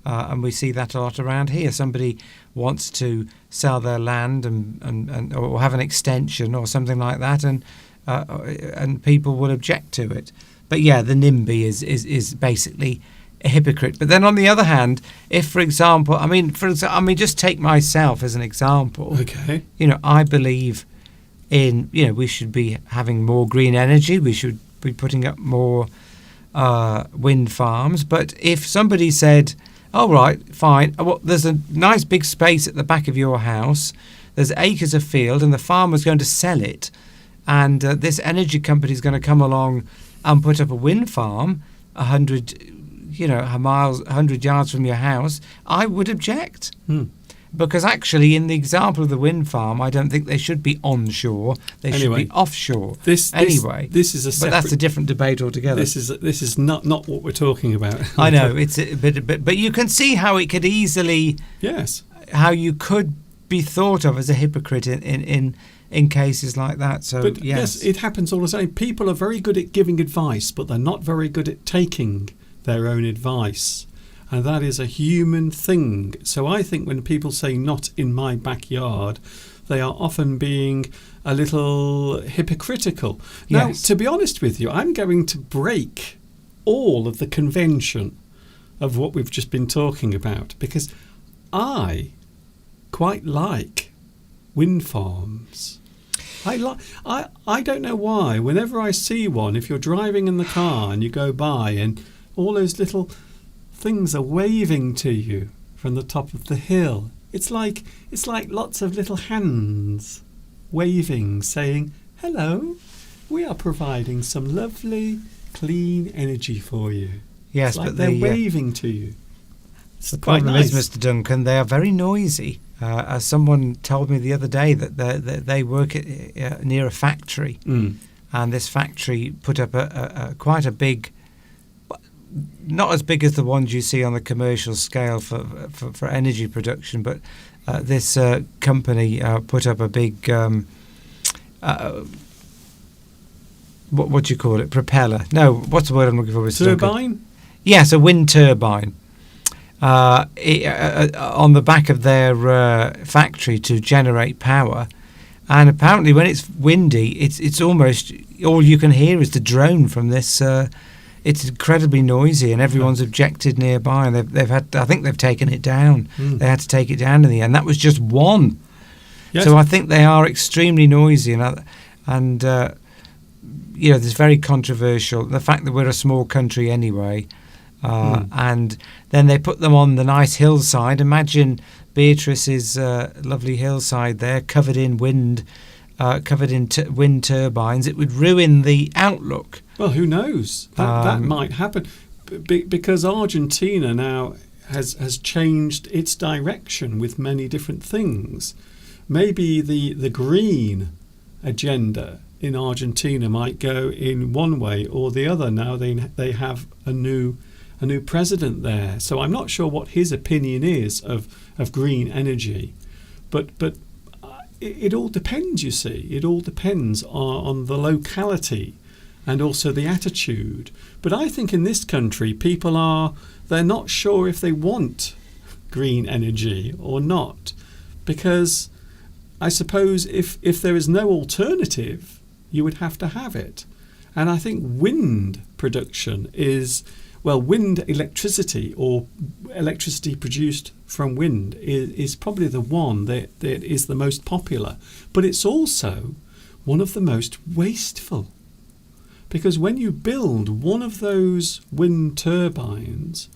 and we see that a lot around here. Somebody wants to sell their land and or have an extension or something like that, and people will object to it. But yeah, the NIMBY is basically a hypocrite. But then on the other hand, if for example, just take myself as an example. Okay. I believe in we should be having more green energy. We should be putting up more wind farms. But if somebody said, "All right, fine. Well, there's a nice big space at the back of your house. There's acres of field, and the farmer's going to sell it, and this energy company is going to come along and put up a wind farm 100 yards from your house," I would object. Because actually, in the example of the wind farm, I don't think they should be onshore. They should be offshore. This is a separate, but that's a different debate altogether. This is not what we're talking about. I know but you can see how it could easily how you could be thought of as a hypocrite in cases like that. So but yes, it happens all the time. People are very good at giving advice, but they're not very good at taking their own advice. And that is a human thing. So I think when people say "not in my backyard," they are often being a little hypocritical. Now, to be honest with you, I'm going to break all of the convention of what we've just been talking about, because I quite like wind farms. I don't know why. Whenever I see one, if you're driving in the car and you go by and all those little things are waving to you from the top of the hill. It's like lots of little hands waving, saying, "Hello, we are providing some lovely, clean energy for you." Yes, it's like but they're waving to you. It's the quite problem nice. is, Mr. Duncan, they are very noisy. As someone told me the other day that they work near a factory, and this factory put up quite a big. Not as big as the ones you see on the commercial scale for energy production, but this company put up a big what do you call it? Propeller? No, what's the word I'm looking for? Turbine? Yes, a wind turbine. On the back of their factory to generate power, and apparently when it's windy, it's almost all you can hear is the drone from this. It's incredibly noisy, and everyone's objected nearby, and they've had. I think they've taken it down. They had to take it down in the end. That was just one. Yes. So I think they are extremely noisy, and there's very controversial. The fact that we're a small country anyway, and then they put them on the nice hillside. Imagine Beatrice's lovely hillside there, covered in wind. Covered in wind turbines. It would ruin the outlook. Well, who knows? That might happen, because Argentina now has changed its direction with many different things. Maybe the green agenda in Argentina might go in one way or the other. Now they have a new president there, so I'm not sure what his opinion is of green energy, but it all depends, you see. It all depends on the locality and also the attitude. But I think in this country, they're not sure if they want green energy or not, because I suppose if there is no alternative, you would have to have it. And I think wind production wind electricity or electricity produced from wind is probably the one that is the most popular. But it's also one of the most wasteful. Because when you build one of those wind turbines,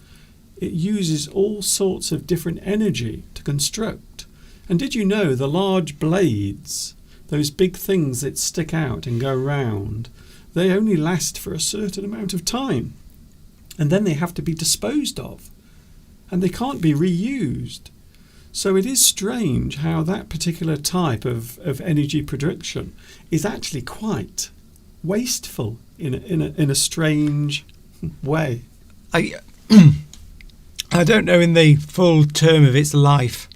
it uses all sorts of different energy to construct. And did you know the large blades, those big things that stick out and go round, they only last for a certain amount of time. And then they have to be disposed of. And they can't be reused. So it is strange how that particular type of energy production is actually quite wasteful in a strange way. I don't know in the full term of its life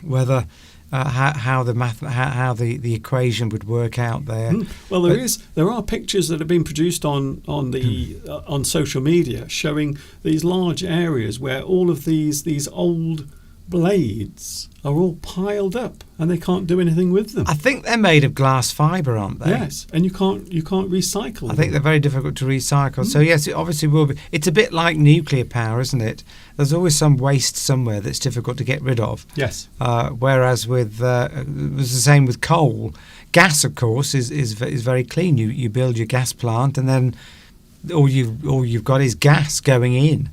whether how the equation would work out there. Well, there are pictures that have been produced on social media showing these large areas where all of these old blades are all piled up and they can't do anything with them. I think they're made of glass fibre, aren't they? Yes, and you can't recycle them. I think they're very difficult to recycle. So yes, it obviously will be. It's a bit like nuclear power, isn't it? There's always some waste somewhere that's difficult to get rid of. Yes. Whereas with it was the same with coal. Gas, of course, is very clean. You build your gas plant and then all you've got is gas going in.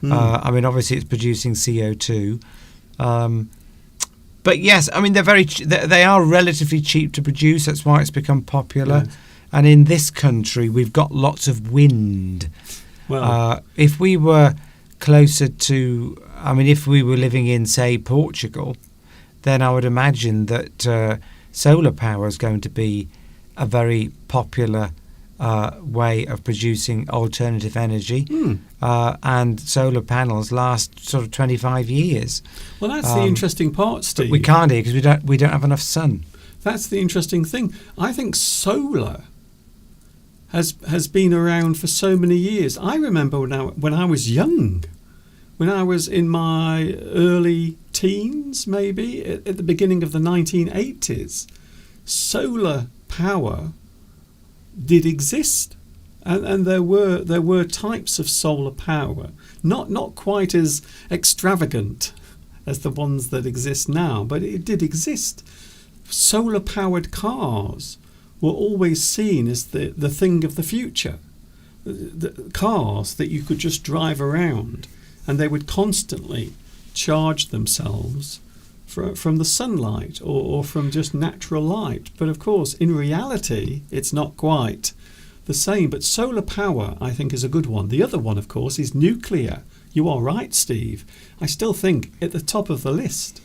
I mean, obviously it's producing CO2. But yes, I mean they are relatively cheap to produce. That's why it's become popular. Yes. And in this country, we've got lots of wind. Well, if we were closer to, I mean, if we were living in, say, Portugal, then I would imagine that solar power is going to be a very popular way of producing alternative energy. And solar panels last sort of 25 years. Well, that's the interesting part, Steve. We can't here because we don't have enough sun. That's the interesting thing. I think solar has been around for so many years. I remember when I was young, when I was in my early teens, maybe at the beginning of the 1980s, solar power did exist. And there were types of solar power, not quite as extravagant as the ones that exist now, but it did exist. Solar powered cars were always seen as the thing of the future. The cars that you could just drive around and they would constantly charge themselves from the sunlight or from just natural light. But of course, in reality, it's not quite the same. But solar power, I think, is a good one. The other one, of course, is nuclear. You are right, Steve. I still think at the top of the list.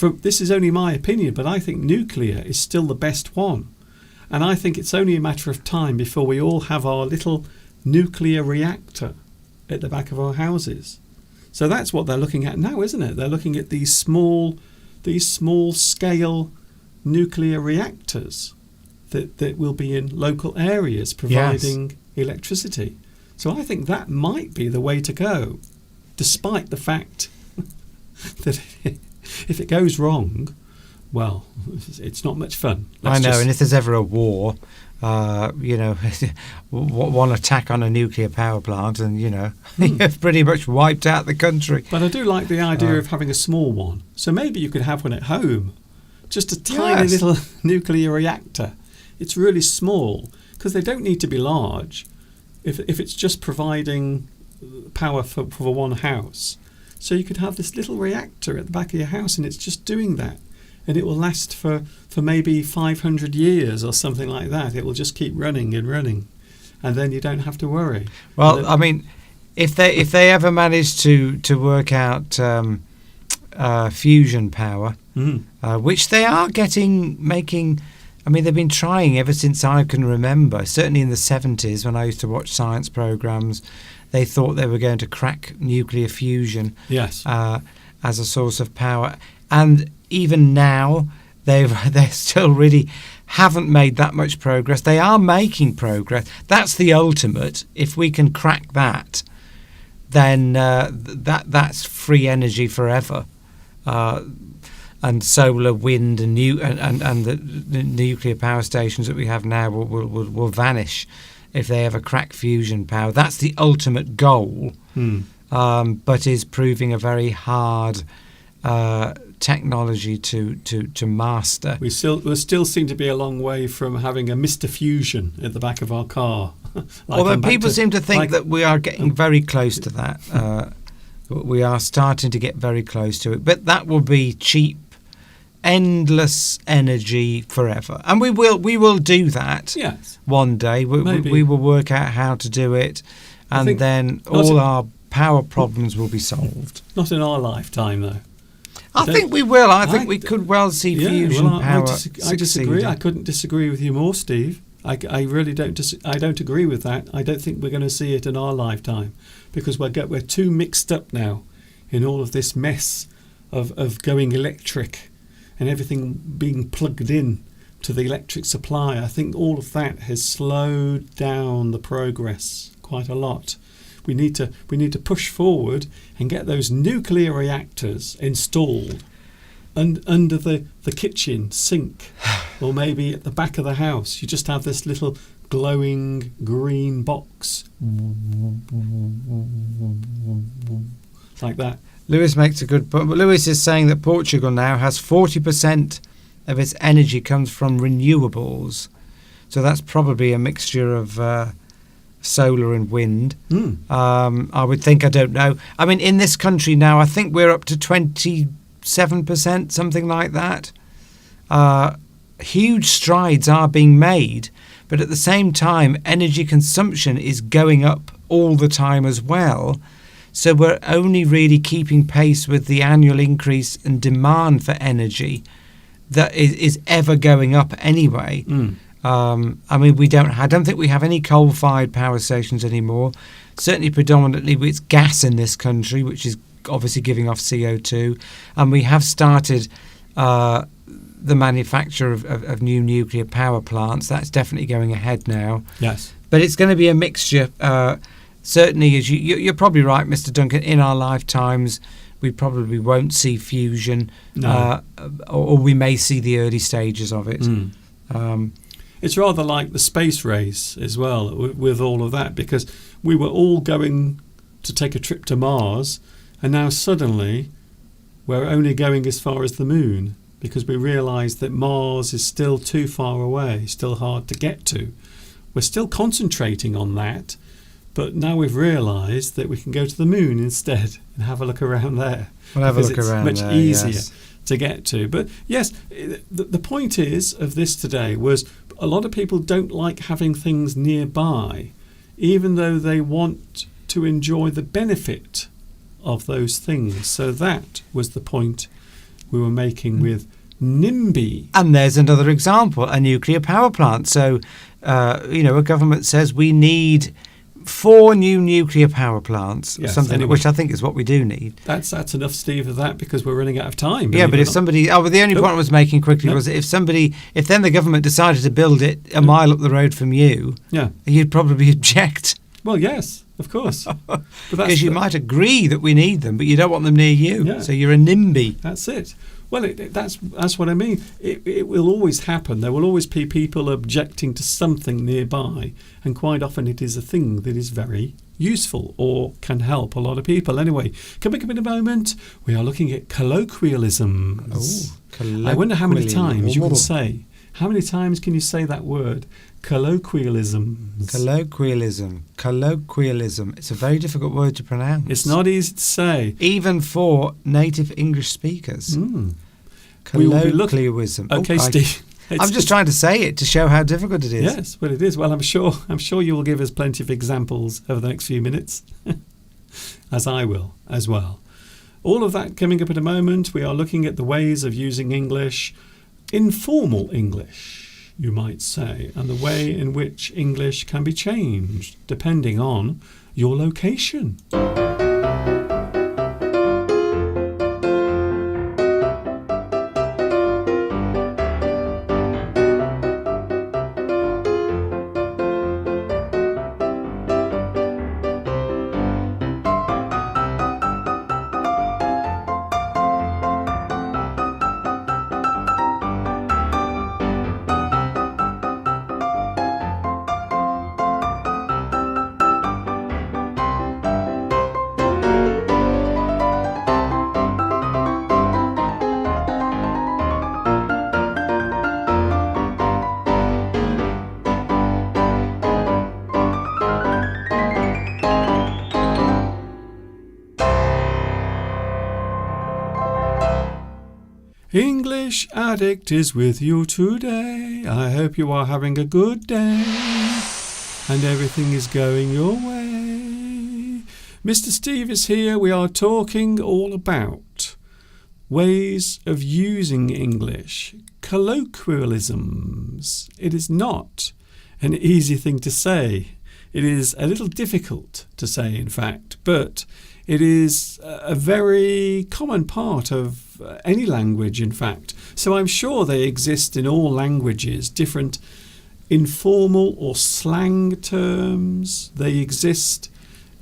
This is only my opinion, but I think nuclear is still the best one. And I think it's only a matter of time before we all have our little nuclear reactor at the back of our houses. So that's what they're looking at now, isn't it? They're looking at these small scale nuclear reactors that will be in local areas providing electricity. So I think that might be the way to go, despite the fact that if it goes wrong, well, it's not much fun. I know, and if there's ever a war, one attack on a nuclear power plant and, you've pretty much wiped out the country. But I do like the idea of having a small one. So maybe you could have one at home, just a tiny little nuclear reactor. It's really small because they don't need to be large if it's just providing power for one house. So you could have this little reactor at the back of your house and it's just doing that. And it will last for maybe 500 years or something like that. It will just keep running and running. And then you don't have to worry. Well, I mean, if they ever manage to work out fusion power, which they are making... I mean, they've been trying ever since I can remember. Certainly in the 70s, when I used to watch science programs, they thought they were going to crack nuclear fusion as a source of power. And even now, they still really haven't made that much progress. They are making progress. That's the ultimate. If we can crack that, then that's free energy forever. And solar, wind, and the nuclear power stations that we have now will vanish if they ever crack fusion power. That's the ultimate goal, but is proving a very hard technology to master. We still seem to be a long way from having a Mr. Fusion at the back of our car. Although people seem to think that we are getting very close to that. We are starting to get very close to it, but that will be cheap, endless energy forever, and we will do that. Yes. One day we will work out how to do it, and then all our power problems will be solved. Not in our lifetime, though. I think we will. I think we could well see fusion power. I disagree. I couldn't disagree with you more, Steve. I really don't. I don't agree with that. I don't think we're going to see it in our lifetime, because we're too mixed up now in all of this mess of going electric and everything being plugged in to the electric supply. I think all of that has slowed down the progress quite a lot. We need to push forward and get those nuclear reactors installed under the kitchen sink, or maybe at the back of the house. You just have this little glowing green box like that. Lewis makes a good point. Lewis is saying that Portugal now has 40% of its energy comes from renewables. So that's probably a mixture of solar and wind. I would think, I don't know. I mean, in this country now, I think we're up to 27%, something like that. Huge strides are being made, but at the same time, energy consumption is going up all the time as well. So we're only really keeping pace with the annual increase in demand for energy that is ever going up anyway. I mean, I don't think we have any coal-fired power stations anymore. Certainly, predominantly, it's gas in this country, which is obviously giving off CO2. And we have started the manufacture of new nuclear power plants. That's definitely going ahead now. Yes. But it's going to be a mixture. Certainly, as you're probably right, Mr. Duncan, in our lifetimes, we probably won't see fusion, or we may see the early stages of it. It's rather like the space race as well, with all of that, because we were all going to take a trip to Mars, and now suddenly we're only going as far as the moon, because we realised that Mars is still too far away, still hard to get to. We're still concentrating on that, but now we've realised that we can go to the moon instead and have a look around there. We'll have a look around there. It's much easier to get to. But yes, the point of this today was a lot of people don't like having things nearby, even though they want to enjoy the benefit of those things. So that was the point we were making with NIMBY. And there's another example, a nuclear power plant. So, a government says we need 4 new nuclear power plants, which I think is what we do need. That's enough, Steve, of that, because we're running out of time. Yeah, but if somebody... the only point I was making quickly was if then the government decided to build it a mile up the road from you, you'd probably object. Well, yes, of course. Because you might agree that we need them, but you don't want them near you. Yeah. So you're a NIMBY. That's it. Well, that's what I mean. It will always happen. There will always be people objecting to something nearby, and quite often it is a thing that is very useful or can help a lot of people. Anyway, coming up in a moment, we are looking at colloquialisms. I wonder how many times you can say. How many times can you say that word? Colloquialisms. Colloquialism. It's a very difficult word to pronounce. It's not easy to say. Even for native English speakers. Colloquialism. Okay, Steve. I'm just trying to say it to show how difficult it is. Yes, well it is. Well, I'm sure you will give us plenty of examples over the next few minutes, as I will as well. All of that coming up in a moment. We are looking at the ways of using English, informal English, you might say, and the way in which English can be changed depending on your location. English Addict is with you today. I hope you are having a good day and everything is going your way. Mr. Steve is here. We are talking all about ways of using English, colloquialisms. It is not an easy thing to say. It is a little difficult to say, in fact, but it is a very common part of any language, in fact. So I'm sure they exist in all languages, different informal or slang terms. They exist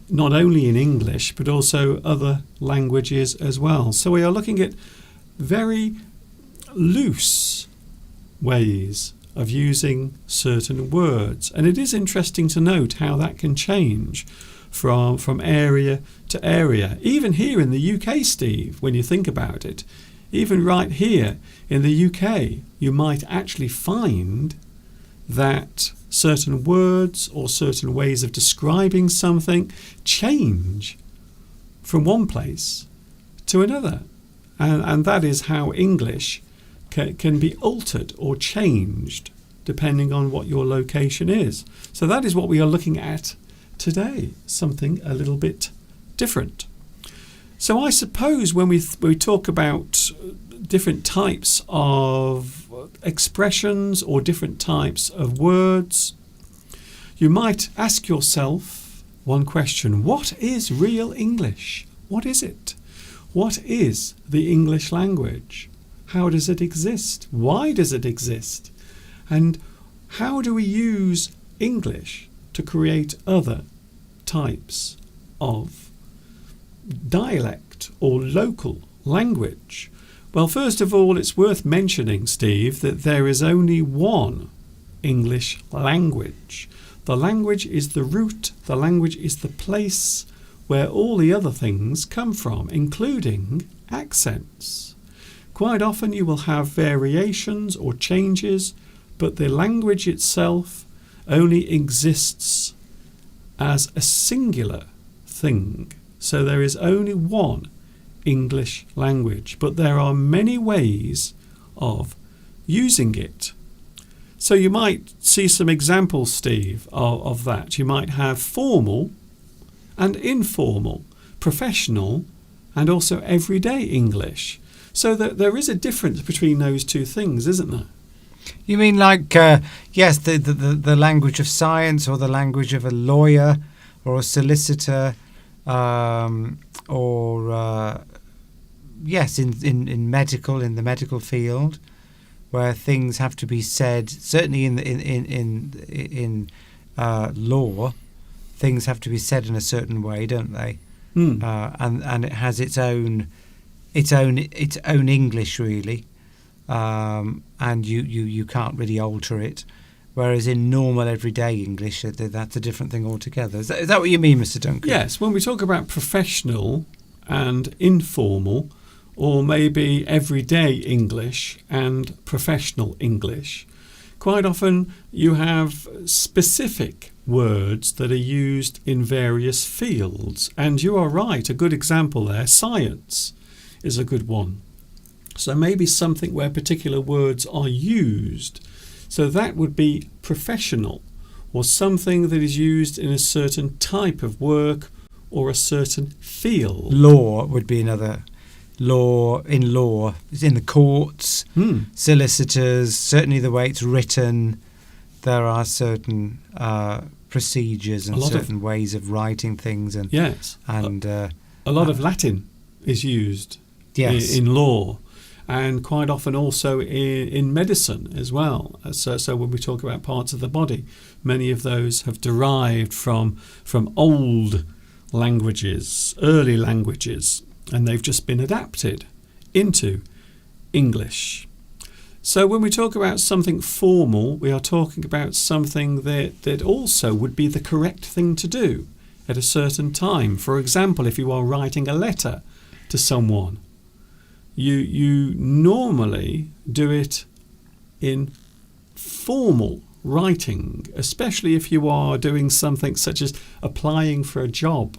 not only in English, but also other languages as well. So we are looking at very loose ways of using certain words. And it is interesting to note how that can change from area to area. Even here in the UK, Steve, when you think about it, even right here in the UK, you might actually find that certain words or certain ways of describing something change from one place to another. And that is how English can be altered or changed depending on what your location is. So that is what we are looking at today, something a little bit different. So I suppose when we talk about different types of expressions or different types of words, you might ask yourself one question: what is real English? What is it? What is the English language? How does it exist? Why does it exist? And how do we use English to create other types of dialect or local language? Well, first of all, it's worth mentioning, Steve, that there is only one English language. The language is the root, the language is the place where all the other things come from, including accents. Quite often you will have variations or changes, but the language itself only exists as a singular thing. So there is only one English language, but there are many ways of using it. So you might see some examples, Steve, of that. You might have formal and informal, professional and also everyday English. So that there is a difference between those two things, isn't there? You mean like, yes, the language of science, or the language of a lawyer or a solicitor, or yes, in the medical field, where things have to be said. Certainly in law, things have to be said in a certain way, don't they? And it has its own English, really, and you can't really alter it. Whereas in normal everyday English, that's a different thing altogether. Is that what you mean, Mr. Duncan? Yes, when we talk about professional and informal, or maybe everyday English and professional English, quite often you have specific words that are used in various fields. And you are right, a good example there, science is a good one. So maybe something where particular words are used. So that would be professional, or something that is used in a certain type of work or a certain field. Law would be another. Law is in the courts, solicitors, certainly the way it's written. There are certain procedures and certain ways of writing things. And yes, and a lot of Latin is used in law, and quite often also in medicine as well. So when we talk about parts of the body, many of those have derived from old languages, early languages, and they've just been adapted into English. So when we talk about something formal, we are talking about something that also would be the correct thing to do at a certain time. For example, if you are writing a letter to someone, you normally do it in formal writing, especially if you are doing something such as applying for a job,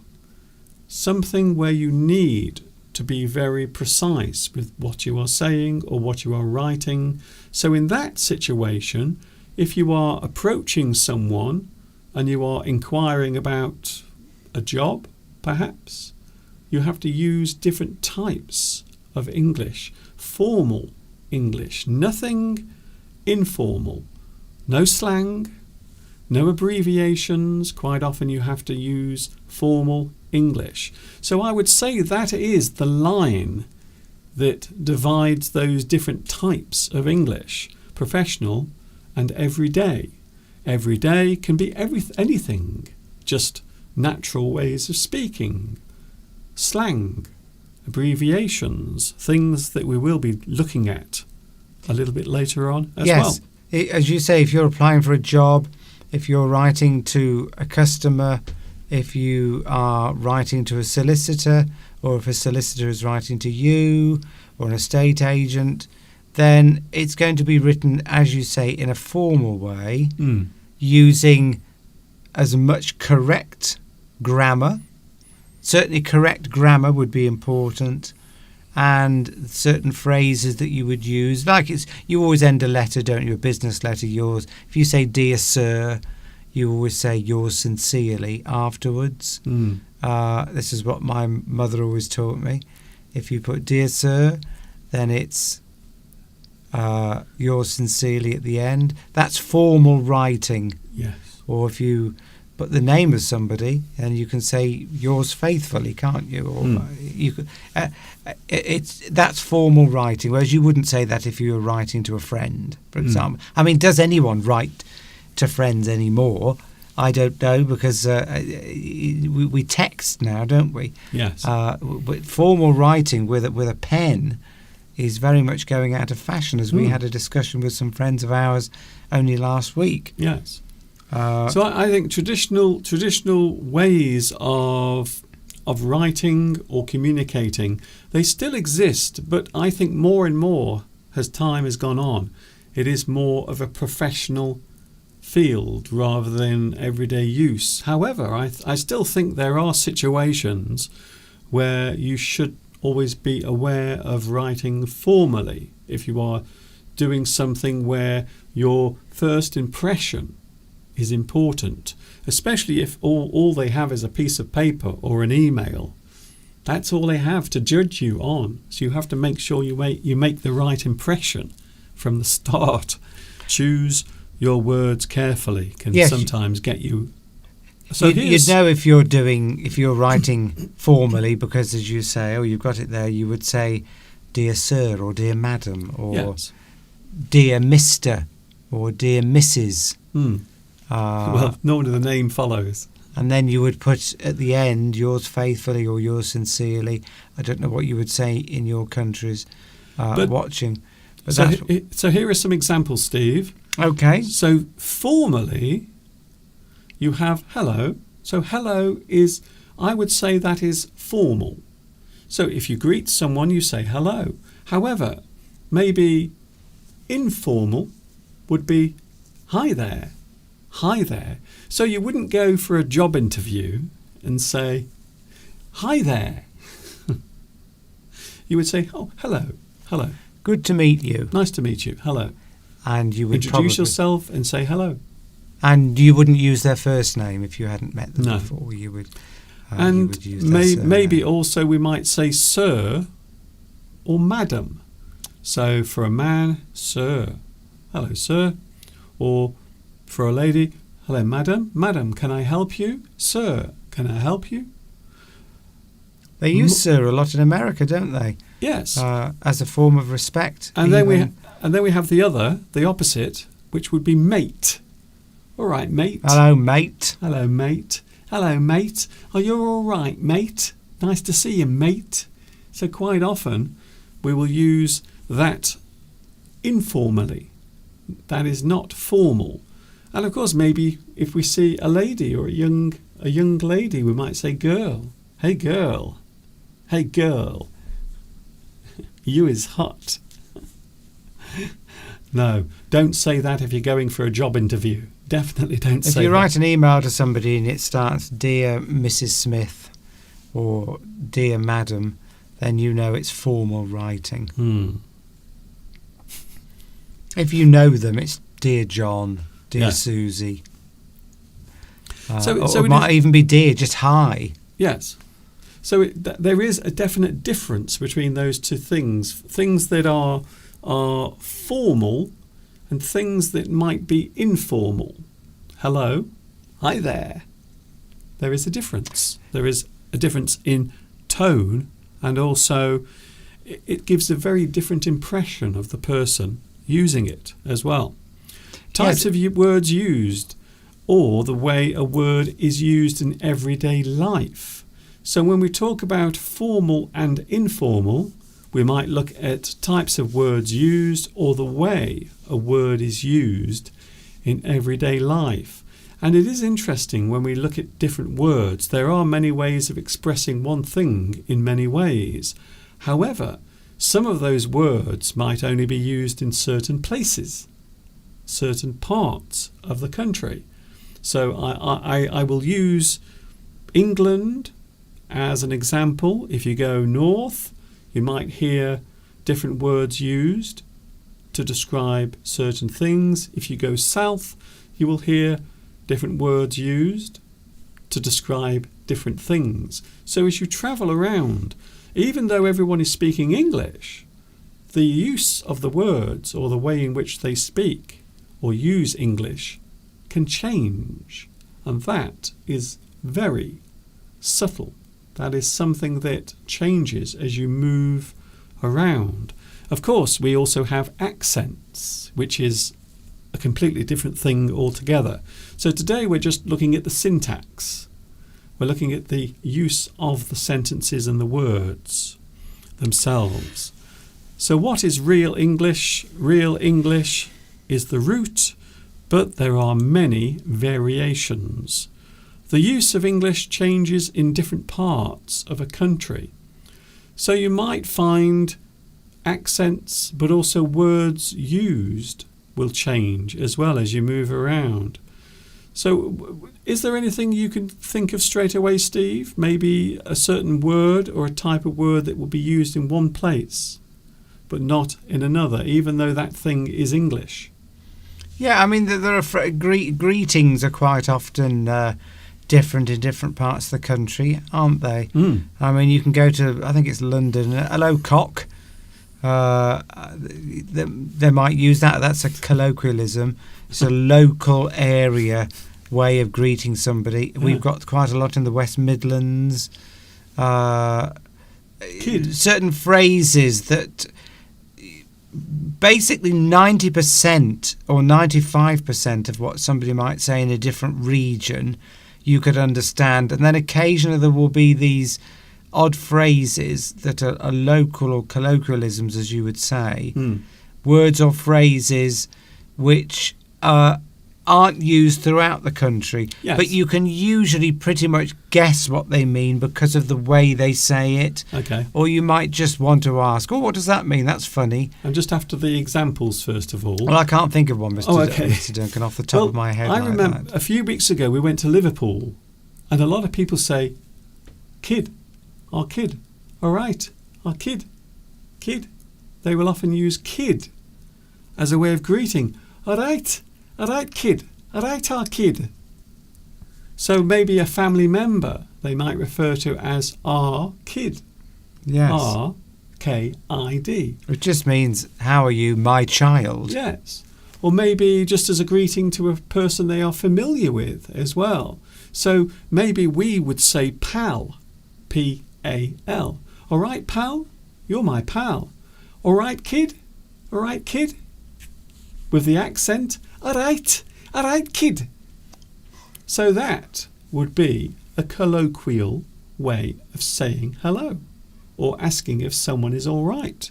something where you need to be very precise with what you are saying or what you are writing. So in that situation, if you are approaching someone and you are inquiring about a job, perhaps, you have to use different types of English. Formal English, nothing informal. No slang, no abbreviations. Quite often you have to use formal English. So I would say that is the line that divides those different types of English: professional and everyday. Everyday can be anything, just natural ways of speaking, slang, abbreviations, things that we will be looking at a little bit later on as well. Yes, as you say, if you're applying for a job, if you're writing to a customer, if you are writing to a solicitor, or if a solicitor is writing to you or an estate agent, then it's going to be written, as you say, in a formal way, using as much correct grammar. Certainly correct grammar would be important, and certain phrases that you would use. Like you always end a letter, don't you? A business letter, yours. If you say "Dear Sir," you always say "Yours sincerely" afterwards. This is what my mother always taught me. If you put "Dear Sir," then it's "Yours sincerely" at the end. That's formal writing. Yes. Or if you put the name of somebody, and you can say "Yours faithfully," can't you? Or you could. That's formal writing. Whereas you wouldn't say that if you were writing to a friend, for example. I mean, does anyone write to friends anymore? I don't know, because we text now, don't we? Yes. But formal writing with a pen is very much going out of fashion, as we had a discussion with some friends of ours only last week. Yes. So I think traditional ways of writing or communicating, they still exist, but I think more and more as time has gone on, it is more of a professional field rather than everyday use. However, I still think there are situations where you should always be aware of writing formally if you are doing something where your first impression is important, especially if all they have is a piece of paper or an email. That's all they have to judge you on. So you have to make sure you make the right impression from the start. Choose your words carefully can sometimes get you. So you'd know if you're writing formally, because as you say, you've got it there, you would say "Dear Sir" or "Dear Madam" or "Dear Mr." or "Dear Mrs." Well, normally the name follows. And then you would put at the end "Yours faithfully" or "Yours sincerely." I don't know what you would say in your countries watching. But so here are some examples, Steve. Okay. So formally, you have hello. So hello is, I would say that is formal. So if you greet someone, you say hello. However, maybe informal would be hi there. Hi there. So you wouldn't go for a job interview and say, hi there. You would say, oh, hello, hello. Good to meet you. Nice to meet you, hello. And you would introduce yourself and say hello. And you wouldn't use their first name if you hadn't met them before. You would. And you would use their maybe also we might say sir or madam. So for a man, sir. Hello, sir. Or for a lady, hello, madam. Madam, can I help you? Sir, can I help you? They use sir a lot in America, don't they? Yes. As a form of respect. And then we have the opposite, which would be mate. All right, mate. Hello, mate. Hello, mate. Hello, mate. Are you all right, mate? Nice to see you, mate. So quite often we will use that informally. That is not formal. And of course, maybe if we see a lady or a young lady, we might say girl. Hey, girl. Hey, girl. You is hot. No, don't say that if you're going for a job interview. Definitely don't say that. If you write an email to somebody and it starts "Dear Mrs. Smith" or "Dear Madam," then you know it's formal writing. Hmm. If you know them, it's Dear John, Dear Yeah. Susie. So Or it it might is- even be Dear, just hi. Yes. So there is a definite difference between those two things. Things that are formal and things that might be informal. Hello. Hi there. There is a difference. There is a difference in tone, and also it gives a very different impression of the person using it as well. Types Yes. of words used, or the way a word is used in everyday life. So when we talk about formal and informal, we might look at types of words used or the way a word is used in everyday life. And it is interesting when we look at different words. There are many ways of expressing one thing in many ways. However, some of those words might only be used in certain places, certain parts of the country. So I will use England as an example. If you go north, you might hear different words used to describe certain things. If you go south, you will hear different words used to describe different things. So as you travel around, even though everyone is speaking English, the use of the words or the way in which they speak or use English can change. And that is very subtle. That is something that changes as you move around. Of course, we also have accents, which is a completely different thing altogether. So today we're just looking at the syntax. We're looking at the use of the sentences and the words themselves. So what is real English? Real English is the root, but there are many variations. The use of English changes in different parts of a country. So you might find accents, but also words used will change as well as you move around. So is there anything you can think of straight away, Steve? Maybe a certain word or a type of word that will be used in one place, but not in another, even though that thing is English? Yeah, I mean, there are greetings are quite often different in different parts of the country, aren't they? Mm. I mean, you can go to, I think it's London, hello cock. They might use that. That's a colloquialism. It's a local area way of greeting somebody. Yeah. We've got quite a lot in the West Midlands. Kid. Certain phrases that basically 90% or 95% of what somebody might say in a different region you could understand, and then occasionally there will be these odd phrases that are local or colloquialisms, as you would say, words or phrases which aren't used throughout the country, Yes. but you can usually pretty much guess what they mean because of the way they say it. Okay. Or you might just want to ask, oh, what does that mean? That's funny. I'm just after the examples first of all. Well, I can't think of one, Mr. Oh, okay. Mr. Duncan, off the top of my head. I like remember that. a few weeks ago we went to Liverpool, and a lot of people say, kid, our kid, all right, our kid, kid. They will often use kid as a way of greeting. All right, kid, all right, our kid. So maybe a family member they might refer to as our kid. Yes. R-K-I-D. It just means, how are you, my child? Yes. Or maybe just as a greeting to a person they are familiar with as well. So maybe we would say pal, P-A-L. All right, pal? You're my pal. All right, kid? All right, kid? With the accent, all right, kid. So that would be a colloquial way of saying hello or asking if someone is all right.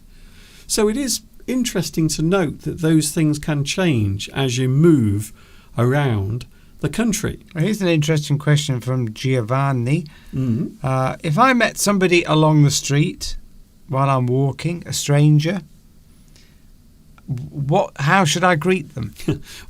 So it is interesting to note that those things can change as you move around the country. Here's an interesting question from Giovanni. Mm. If I met somebody along the street while I'm walking, a stranger, how should I greet them?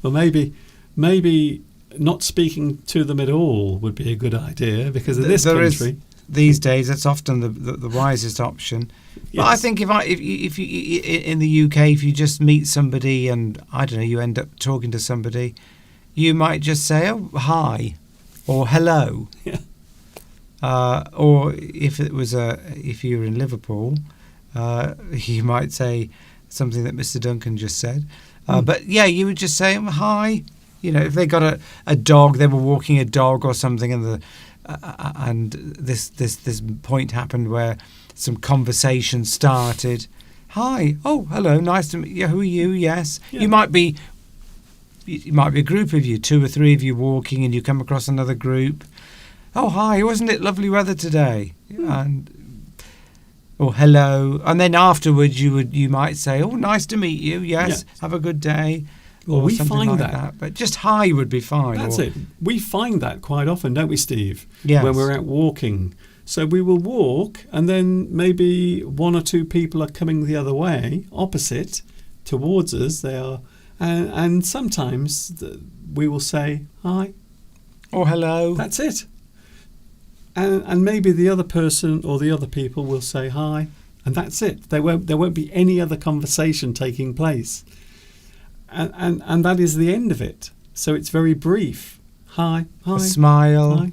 Well, maybe not speaking to them at all would be a good idea, because in this There country... these days, that's often the wisest option. But I Yes. think if you in the UK, if you just meet somebody and I don't know, you end up talking to somebody, you might just say, "Oh, hi," or "Hello," Yeah. or if you were in Liverpool, you might say something that Mr. Duncan just said. But yeah, you would just say, "Hi." You know, if they got a dog, they were walking a dog or something, and this point happened where some conversation started. Hi, oh, hello, nice to meet you. Who are you? Yes, Yeah. you might be a group of you, 2 or 3 of you walking, and you come across another group. Oh, hi, wasn't it lovely weather today? Or hello, and then afterwards you might say, oh, nice to meet you. Yes, Yeah. have a good day. Well, Or we something find like that. but just hi would be fine. That's or, it. We find that quite often, don't we, Steve? Yes. When we're out walking. So we will walk, and then maybe 1 or 2 people are coming the other way, opposite, towards us. They are, and sometimes we will say hi. Or hello. That's it. And maybe the other person or the other people will say hi, and that's it. There won't be any other conversation taking place. And that is the end of it. So it's very brief. Hi, hi, A smile. hi.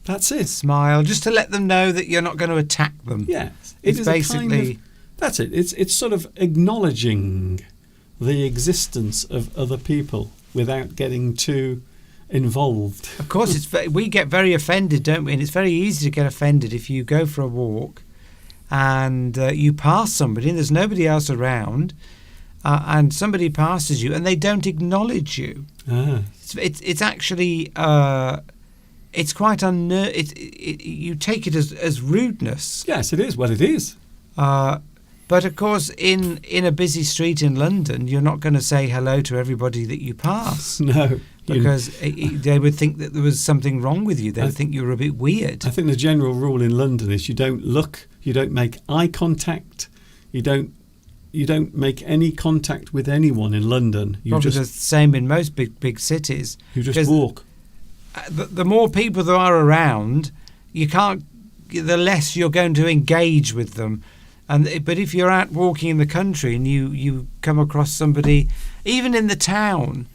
That's it. Smile, just to let them know that you're not going to attack them. Yes, It's is a basically kind of, that's it. It's sort of acknowledging the existence of other people without getting too involved. Of course, we get very offended, don't we? And it's very easy to get offended if you go for a walk and you pass somebody and there's nobody else around, and somebody passes you and they don't acknowledge you. Ah, It's actually it's quite you take it as rudeness. yes, it is. Well, it is. But of course, in a busy street in London, you're not going to say hello to everybody that you pass. No, Because they would think that there was something wrong with you. They would think you were a bit weird. I think the general rule in London is you don't look, you don't make eye contact, you don't make any contact with anyone in London. You Probably the just same in most big cities. you just 'Cause walk. The more people there are around, the less you're going to engage with them. But if you're out walking in the country and you come across somebody, even in the town,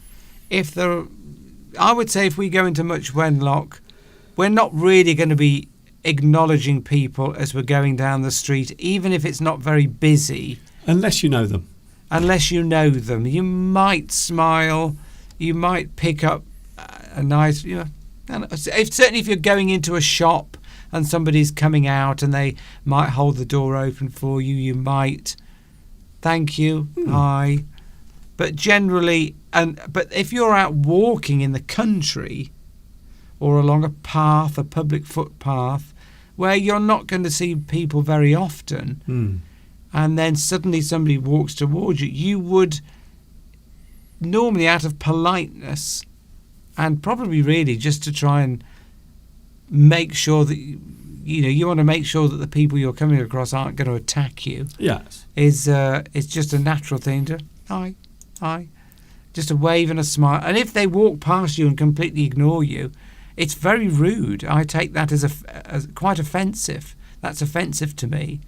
I would say if we go into Much Wenlock, we're not really going to be acknowledging people as we're going down the street, even if it's not very busy, Unless you know them. unless you know them. You might smile, you might pick up a nice, certainly if you're going into a shop and somebody's coming out and they might hold the door open for you, you might, thank you, hi. But generally, but if you're out walking in the country or along a path, a public footpath, where you're not going to see people very often, and then suddenly somebody walks towards you, you would normally, out of politeness, and probably really just to try and make sure that you want to make sure that the people you're coming across aren't going to attack you. Yes. It's just a natural thing to hi, just a wave and a smile. And if they walk past you and completely ignore you, it's very rude. I take that as quite offensive. That's offensive to me,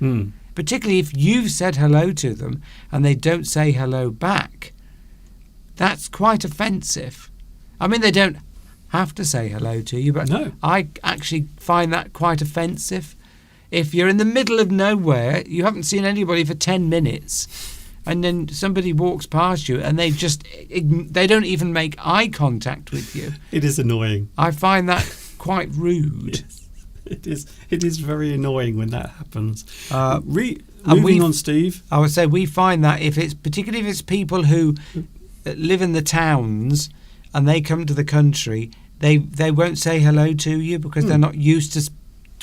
particularly if you've said hello to them and they don't say hello back. That's quite offensive. I mean, they don't have to say hello to you, but No. I actually find that quite offensive. If you're in the middle of nowhere, you haven't seen anybody for 10 minutes, and then somebody walks past you and they don't even make eye contact with you. It is annoying. I find that quite rude. Yes, it is very annoying when that happens. And Moving on, Steve. I would say we find that particularly if it's people who live in the towns and they come to the country, they won't say hello to you because they're not used to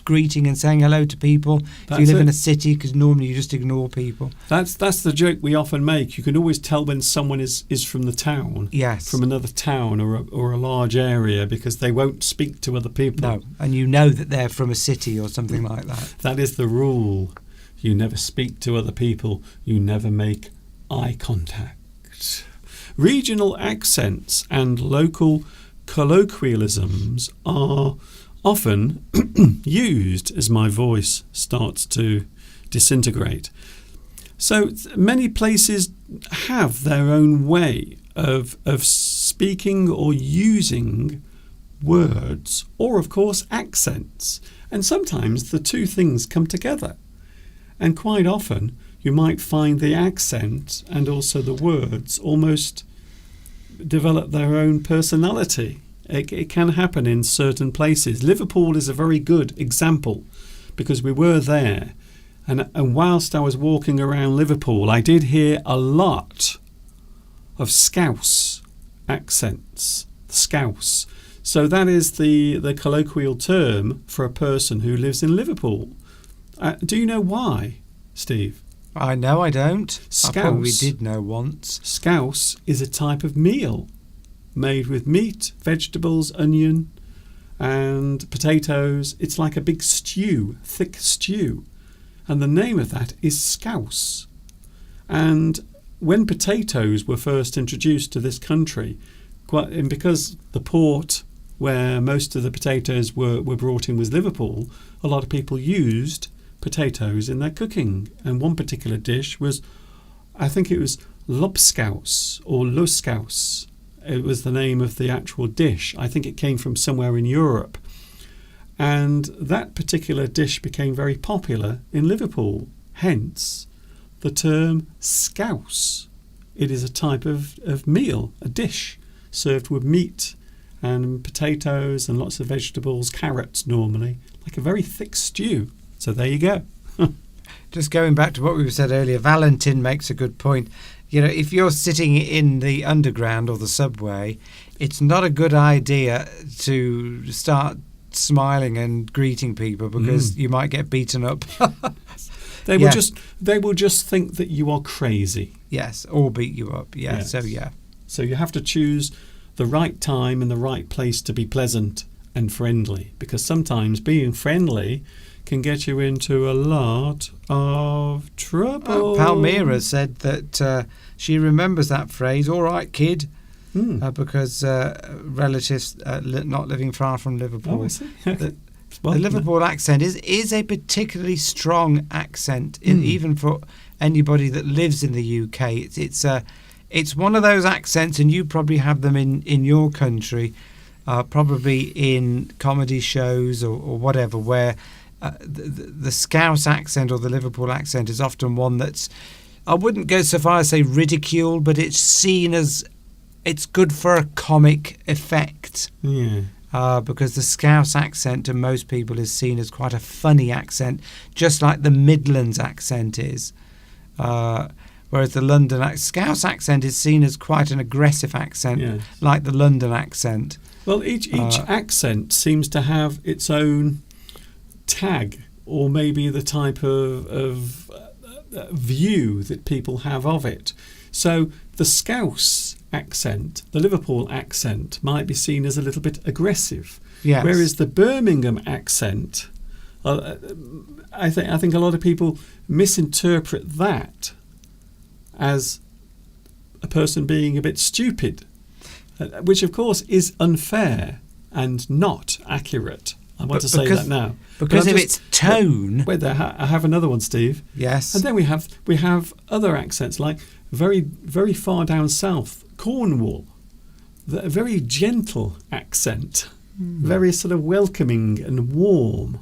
greeting and saying hello to people. If you live in a city, because normally you just ignore people. That's the joke we often make. You can always tell when someone is from the town, Yes. from another town or a large area, because they won't speak to other people. No, and you know that they're from a city or something like that. That is the rule. You never speak to other people. You never make eye contact. Regional accents and local colloquialisms are often used as my voice starts to disintegrate. So many places have their own way of speaking or using words, or of course accents. And sometimes the two things come together. And quite often you might find the accent and also the words almost develop their own personality. It can happen in certain places. Liverpool is a very good example because we were there. And whilst I was walking around Liverpool, I did hear a lot of Scouse accents. Scouse. So that is the colloquial term for a person who lives in Liverpool. Do you know why, Steve? I know I don't. Scouse. I probably did know once. Scouse is a type of meal made with meat, vegetables, onion and potatoes. It's like a big stew, thick stew. And the name of that is scouse. And when potatoes were first introduced to this country, and because the port where most of the potatoes were brought in was Liverpool, a lot of people used potatoes in their cooking. And one particular dish was, I think it was lobscouse or luscouse. It was the name of the actual dish. I think it came from somewhere in Europe. And that particular dish became very popular in Liverpool. Hence, the term scouse. It is a type of meal, a dish, served with meat and potatoes and lots of vegetables, carrots normally, like a very thick stew. So there you go. Just going back to what we said earlier, Valentin makes a good point. You know, if you're sitting in the underground or the subway, it's not a good idea to start smiling and greeting people because you might get beaten up. They will just think that you are crazy. Yes, or beat you up. Yeah. Yes. So you have to choose the right time and the right place to be pleasant and friendly, because sometimes being friendly can get you into a lot of trouble. Palmyra said that she remembers that phrase, "all right, kid," because relatives not living far from Liverpool. Oh, I see. The Liverpool accent is a particularly strong accent, even for anybody that lives in the UK. It's one of those accents, and you probably have them in your country, probably in comedy shows or whatever, where the Scouse accent or the Liverpool accent is often one that's, I wouldn't go so far as say ridiculed, but it's seen as it's good for a comic effect. Yeah. Because the Scouse accent to most people is seen as quite a funny accent, just like the Midlands accent is. Whereas the London Scouse accent is seen as quite an aggressive accent, Yes. like the London accent. Well, each accent seems to have its own tag, or maybe the type of view that people have of it. So the Scouse accent, the Liverpool accent, might be seen as a little bit aggressive. Yes. Whereas the Birmingham accent, I think a lot of people misinterpret that as a person being a bit stupid, which of course is unfair and not accurate. I want to say that now. Because of its tone. Wait there, I have another one, Steve. Yes. And then we have other accents, like very, very far down south, Cornwall. A very gentle accent, very sort of welcoming and warm.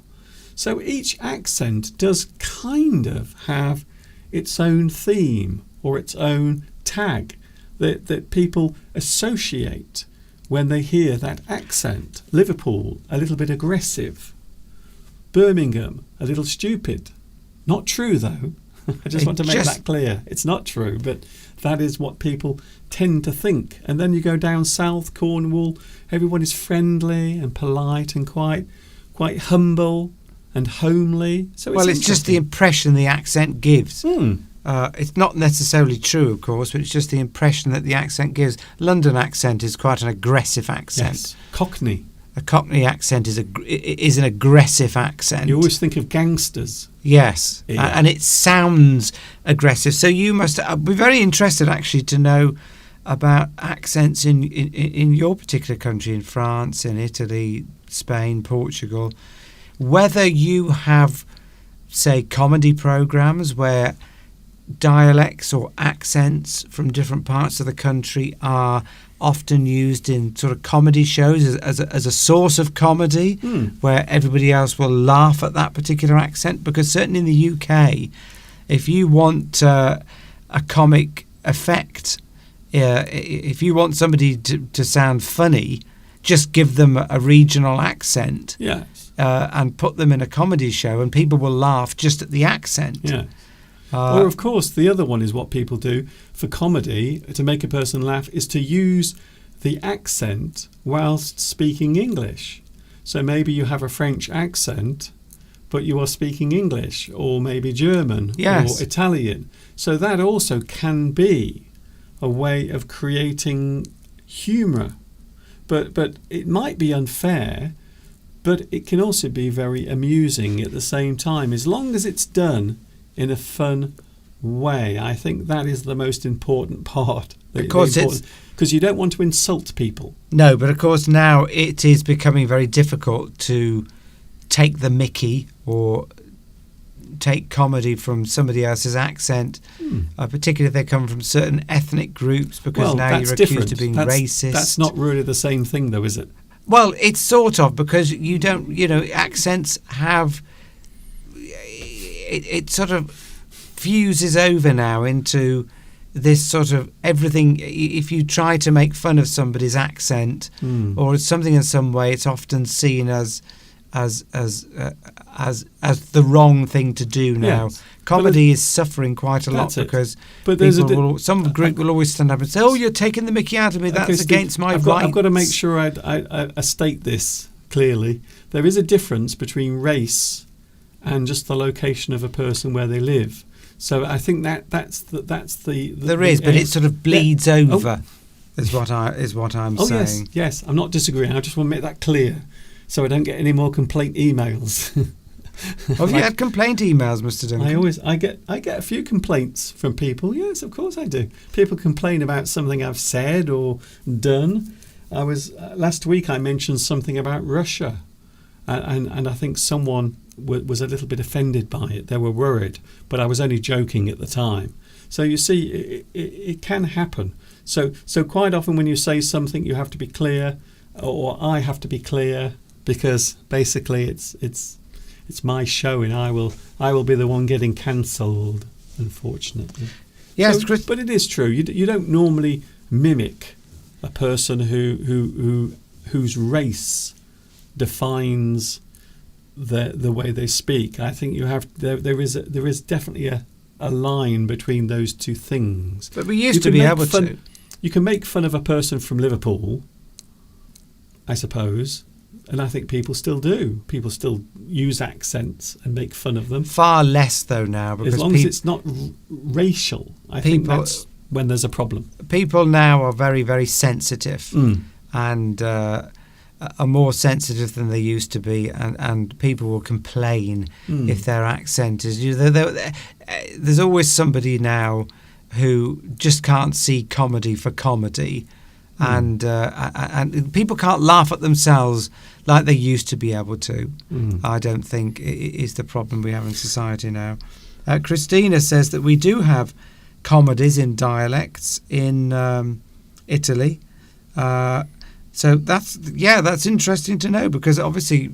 So each accent does kind of have its own theme or its own tag that people associate when they hear that accent. Liverpool, a little bit aggressive. Birmingham, a little stupid. Not true, though. I just want to make that clear. It's not true, but that is what people tend to think. And then you go down south, Cornwall, everyone is friendly and polite and quite humble and homely. So it's just the impression the accent gives. Mm. It's not necessarily true, of course, but it's just the impression that the accent gives. London accent is quite an aggressive accent. Yes, Cockney. A Cockney accent is an aggressive accent. You always think of gangsters. Yes, Yeah. And it sounds aggressive. So you must be very interested, actually, to know about accents in your particular country, in France, in Italy, Spain, Portugal. Whether you have, say, comedy programs where dialects or accents from different parts of the country are often used in sort of comedy shows as a source of comedy, where everybody else will laugh at that particular accent. Because certainly in the UK, if you want a comic effect, if you want somebody to sound funny, just give them a regional accent, Yes. and put them in a comedy show, and people will laugh just at the accent. Yeah. Or, of course, the other one is what people do for comedy to make a person laugh is to use the accent whilst speaking English. So maybe you have a French accent, but you are speaking English, or maybe German, Yes. or Italian. So that also can be a way of creating humour. But it might be unfair, but it can also be very amusing at the same time, as long as it's done in a fun way. I think that is the most important part. Because you don't want to insult people. No, but of course now it is becoming very difficult to take the mickey or take comedy from somebody else's accent, particularly if they come from certain ethnic groups, because now that's you're accused different. of being That's- racist. That's not really the same thing, though, is it? Well, it's sort of, because you don't, accents have, it sort of fuses over now into this sort of everything. If you try to make fun of somebody's accent or something in some way, it's often seen as the wrong thing to do now. Yes. Comedy is suffering quite a lot That's it. because But there's some group will always stand up and say, "Oh, you're taking the mickey out of me. That's Okay, Steve, against my rights." I've got to make sure I state this clearly. There is a difference between race and just the location of a person where they live. So I think that's the There is, but it sort of bleeds over. Is what I'm Oh saying. yes. I'm not disagreeing. I just want to make that clear, so I don't get any more complaint emails. Have you had complaint emails, Mr. Duncan? I get a few complaints from people. Yes, of course I do. People complain about something I've said or done. I was last week I mentioned something about Russia, and I think someone was a little bit offended by it. They were worried, but I was only joking at the time. So you see, it can happen. So quite often when you say something, you have to be clear, or I have to be clear, because basically it's my show, and I will be the one getting cancelled, unfortunately. Yes, So, Chris. but it is true. You don't normally mimic a person whose race defines the way they speak. I think you have there is definitely a line between those two things. But we used to be able to. You can make fun of a person from Liverpool, I suppose, and I think people still do. People still use accents and make fun of them. Far less though now, because As long as it's not racial, I think that's when there's a problem. people now are very, very sensitive and are more sensitive than they used to be, and people will complain if their accent is. There's always somebody now who just can't see comedy for comedy, and people can't laugh at themselves like they used to be able to. I don't think is the problem we have in society now. Christina says that we do have comedies in dialects in Italy. So that's interesting to know, because obviously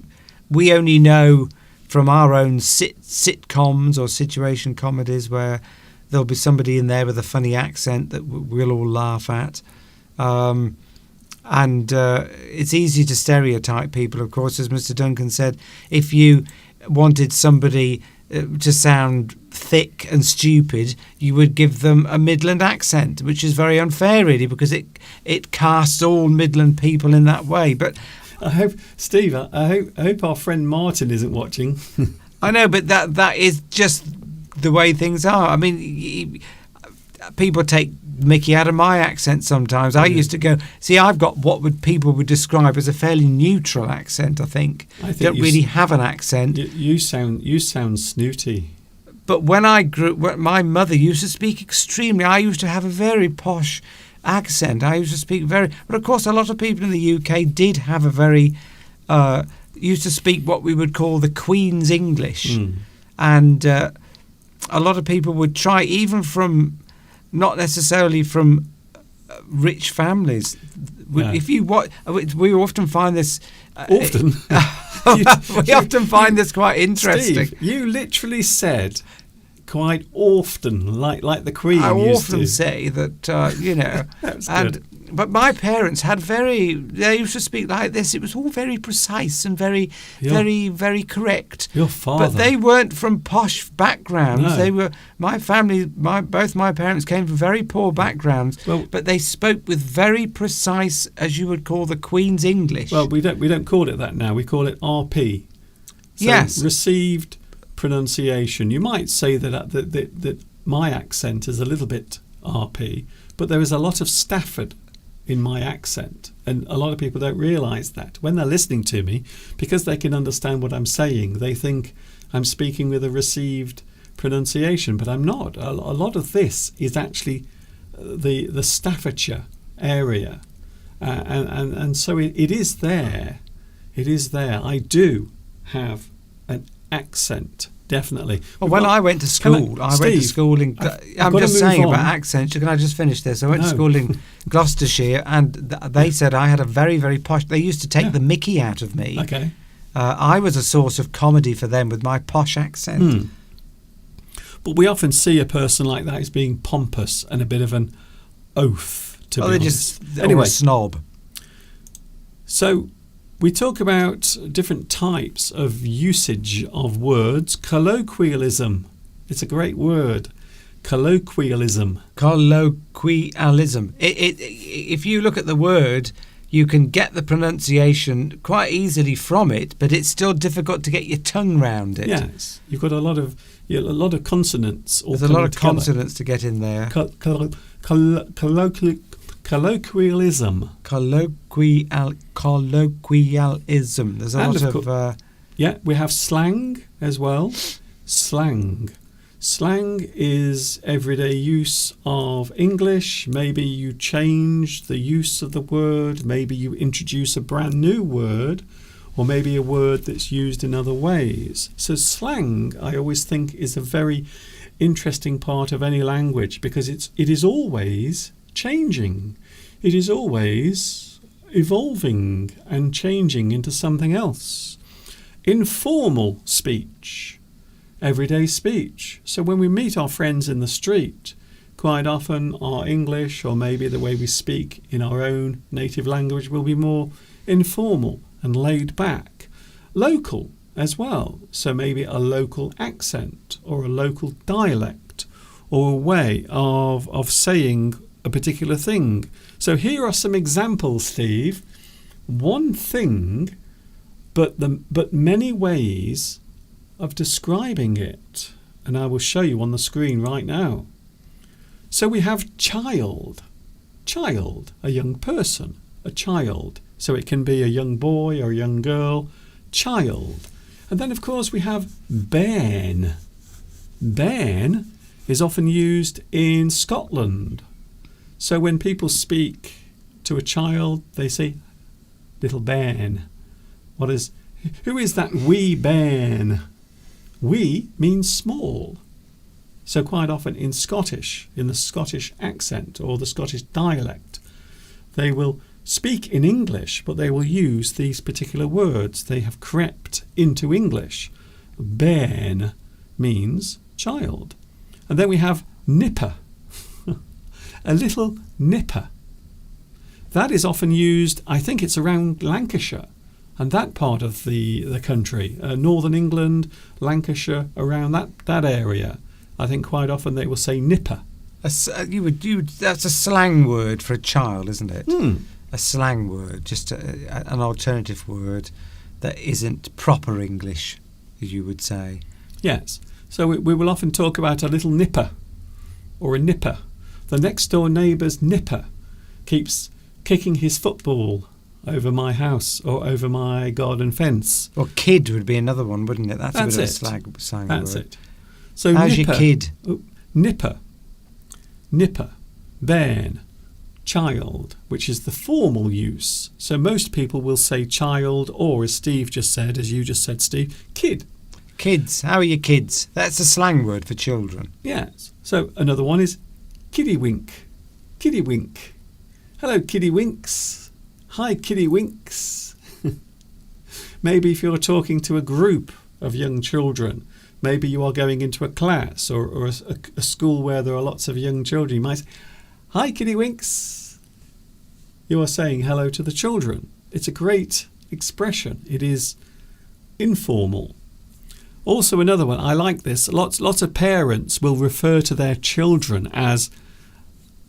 we only know from our own sitcoms or situation comedies where there'll be somebody in there with a funny accent that we'll all laugh at. And it's easy to stereotype people, of course, as Mr. Duncan said. If you wanted somebody to sound thick and stupid, you would give them a Midland accent, which is very unfair, really, because it casts all Midland people in that way. But I hope, Steve, I hope our friend Martin isn't watching. I know, but that is just the way things are. I mean, people take mickey out of my accent sometimes. I used to go, see, I've got what people would describe as a fairly neutral accent, I think. I think don't really have an accent. You sound snooty. But when I grew, my mother used to speak extremely. I used to have a very posh accent. I used to speak very. But of course, a lot of people in the UK did have a very used to speak what we would call the Queen's English. Mm. And a lot of people would try, even from, not necessarily from rich families. Yeah. If you we often find this. Often? We often find this quite interesting. Steve, you literally said quite often, like the Queen I used often to. say that, That's and good. but my parents they used to speak like this. It was all very precise and very, very correct. Your father. But they weren't from posh backgrounds. No. They were, my family, both my parents came from very poor backgrounds, Well- but they spoke with very precise, as you would call the Queen's English. Well, we don't call it that now. We call it RP. So Yes. Received pronunciation. You might say that my accent is a little bit RP, but there is a lot of Stafford in my accent, and a lot of people don't realise that. When they're listening to me, because they can understand what I'm saying, they think I'm speaking with a received pronunciation, but I'm not. A lot of this is actually the Staffordshire area, and so it is there. It is there. I do have an accent, definitely. Well, when I went to school, I went to Steve, school in. I'm got to just move saying on. about accents. Can I just finish this? I went to No. school in Gloucestershire, and they said I had a very, very posh. They used to take Yeah. the mickey out of me. Okay. I was a source of comedy for them with my posh accent. Hmm. But we often see a person like that as being pompous and a bit of an oath, to Well, be they're honest. just Anyway, a snob. so we talk about different types of usage of words. Colloquialism. It's a great word. Colloquialism. Colloquialism. If you look at the word, you can get the pronunciation quite easily from it, but it's still difficult to get your tongue round it. Yes. You've got a lot of consonants. All There's a lot of coming together. consonants to get in there. Colloquialism. Colloquialism. There's a And lot of of. Yeah, we have slang as well. Slang. Slang is everyday use of English. Maybe you change the use of the word. Maybe you introduce a brand new word, or maybe a word that's used in other ways. So slang, I always think, is a very interesting part of any language, because it is always changing. It is always evolving and changing into something else. Informal speech. Everyday speech. So when we meet our friends in the street, quite often our English, or maybe the way we speak in our own native language, will be more informal and laid back. Local as well. So maybe a local accent or a local dialect or a way of saying a particular thing. So here are some examples, Steve. One thing, but many ways of describing it, and I will show you on the screen right now. So we have child, a young person, a child. So it can be a young boy or a young girl, child. And then of course we have bairn. Bairn is often used in Scotland. So when people speak to a child, they say little bairn. Who is that wee bairn? Wee means small. So quite often in Scottish, in the Scottish accent or the Scottish dialect, they will speak in English, but they will use these particular words. They have crept into English. Bairn means child. And then we have nipper, a little nipper. That is often used, I think it's around Lancashire and that part of the country, northern England, Lancashire, around that area. I think quite often they will say nipper. That's a slang word for a child, isn't it? A slang word, just an alternative word that isn't proper English, as you would say. Yes. So we will often talk about a little nipper or a nipper. The next door neighbour's nipper keeps kicking his football over my house or over my garden fence. Or kid would be another one, wouldn't it? That's a bit of a slang That's word. it. So How's nipper, your kid? Nipper, bairn, child, which is the formal use. So most people will say child, or as Steve just said, as you just said, Steve, kid. Kids. How are your kids? That's a slang word for children. Yes. So another one is kiddie wink. Kiddie wink. Hello, kiddie winks. Hi, kiddie winks. Maybe if you're talking to a group of young children, maybe you are going into a class or a school where there are lots of young children, you might say, hi, kiddie winks. You are saying hello to the children. It's a great expression. It is informal. Also another one, I like this. Lots of parents will refer to their children as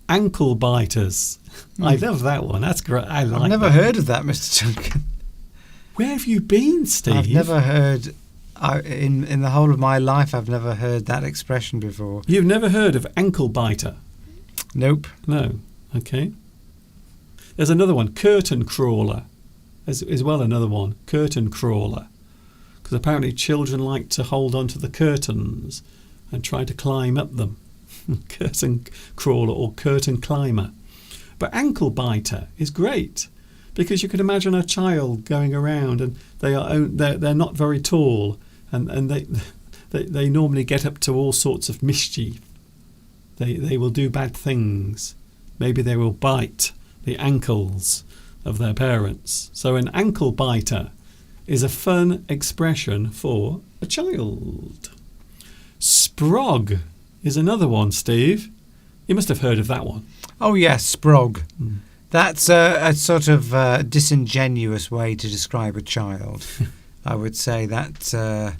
ankle biters. I love that one. That's great. I like I've never that. heard of that, Mr. Duncan. Where have you been, Steve? I've never heard, in the whole of my life, I've never heard that expression before. You've never heard of ankle biter? Nope. No. Okay. There's another one, curtain crawler. As well another one, curtain crawler. Because apparently children like to hold onto the curtains and try to climb up them. Curtain crawler or curtain climber. But ankle biter is great because you can imagine a child going around and they're not very tall and they normally get up to all sorts of mischief. They will do bad things. Maybe they will bite the ankles of their parents. So an ankle biter is a fun expression for a child. Sprog is another one, Steve. You must have heard of that one. Oh, yes, sprog. That's a sort of disingenuous way to describe a child. I would say that,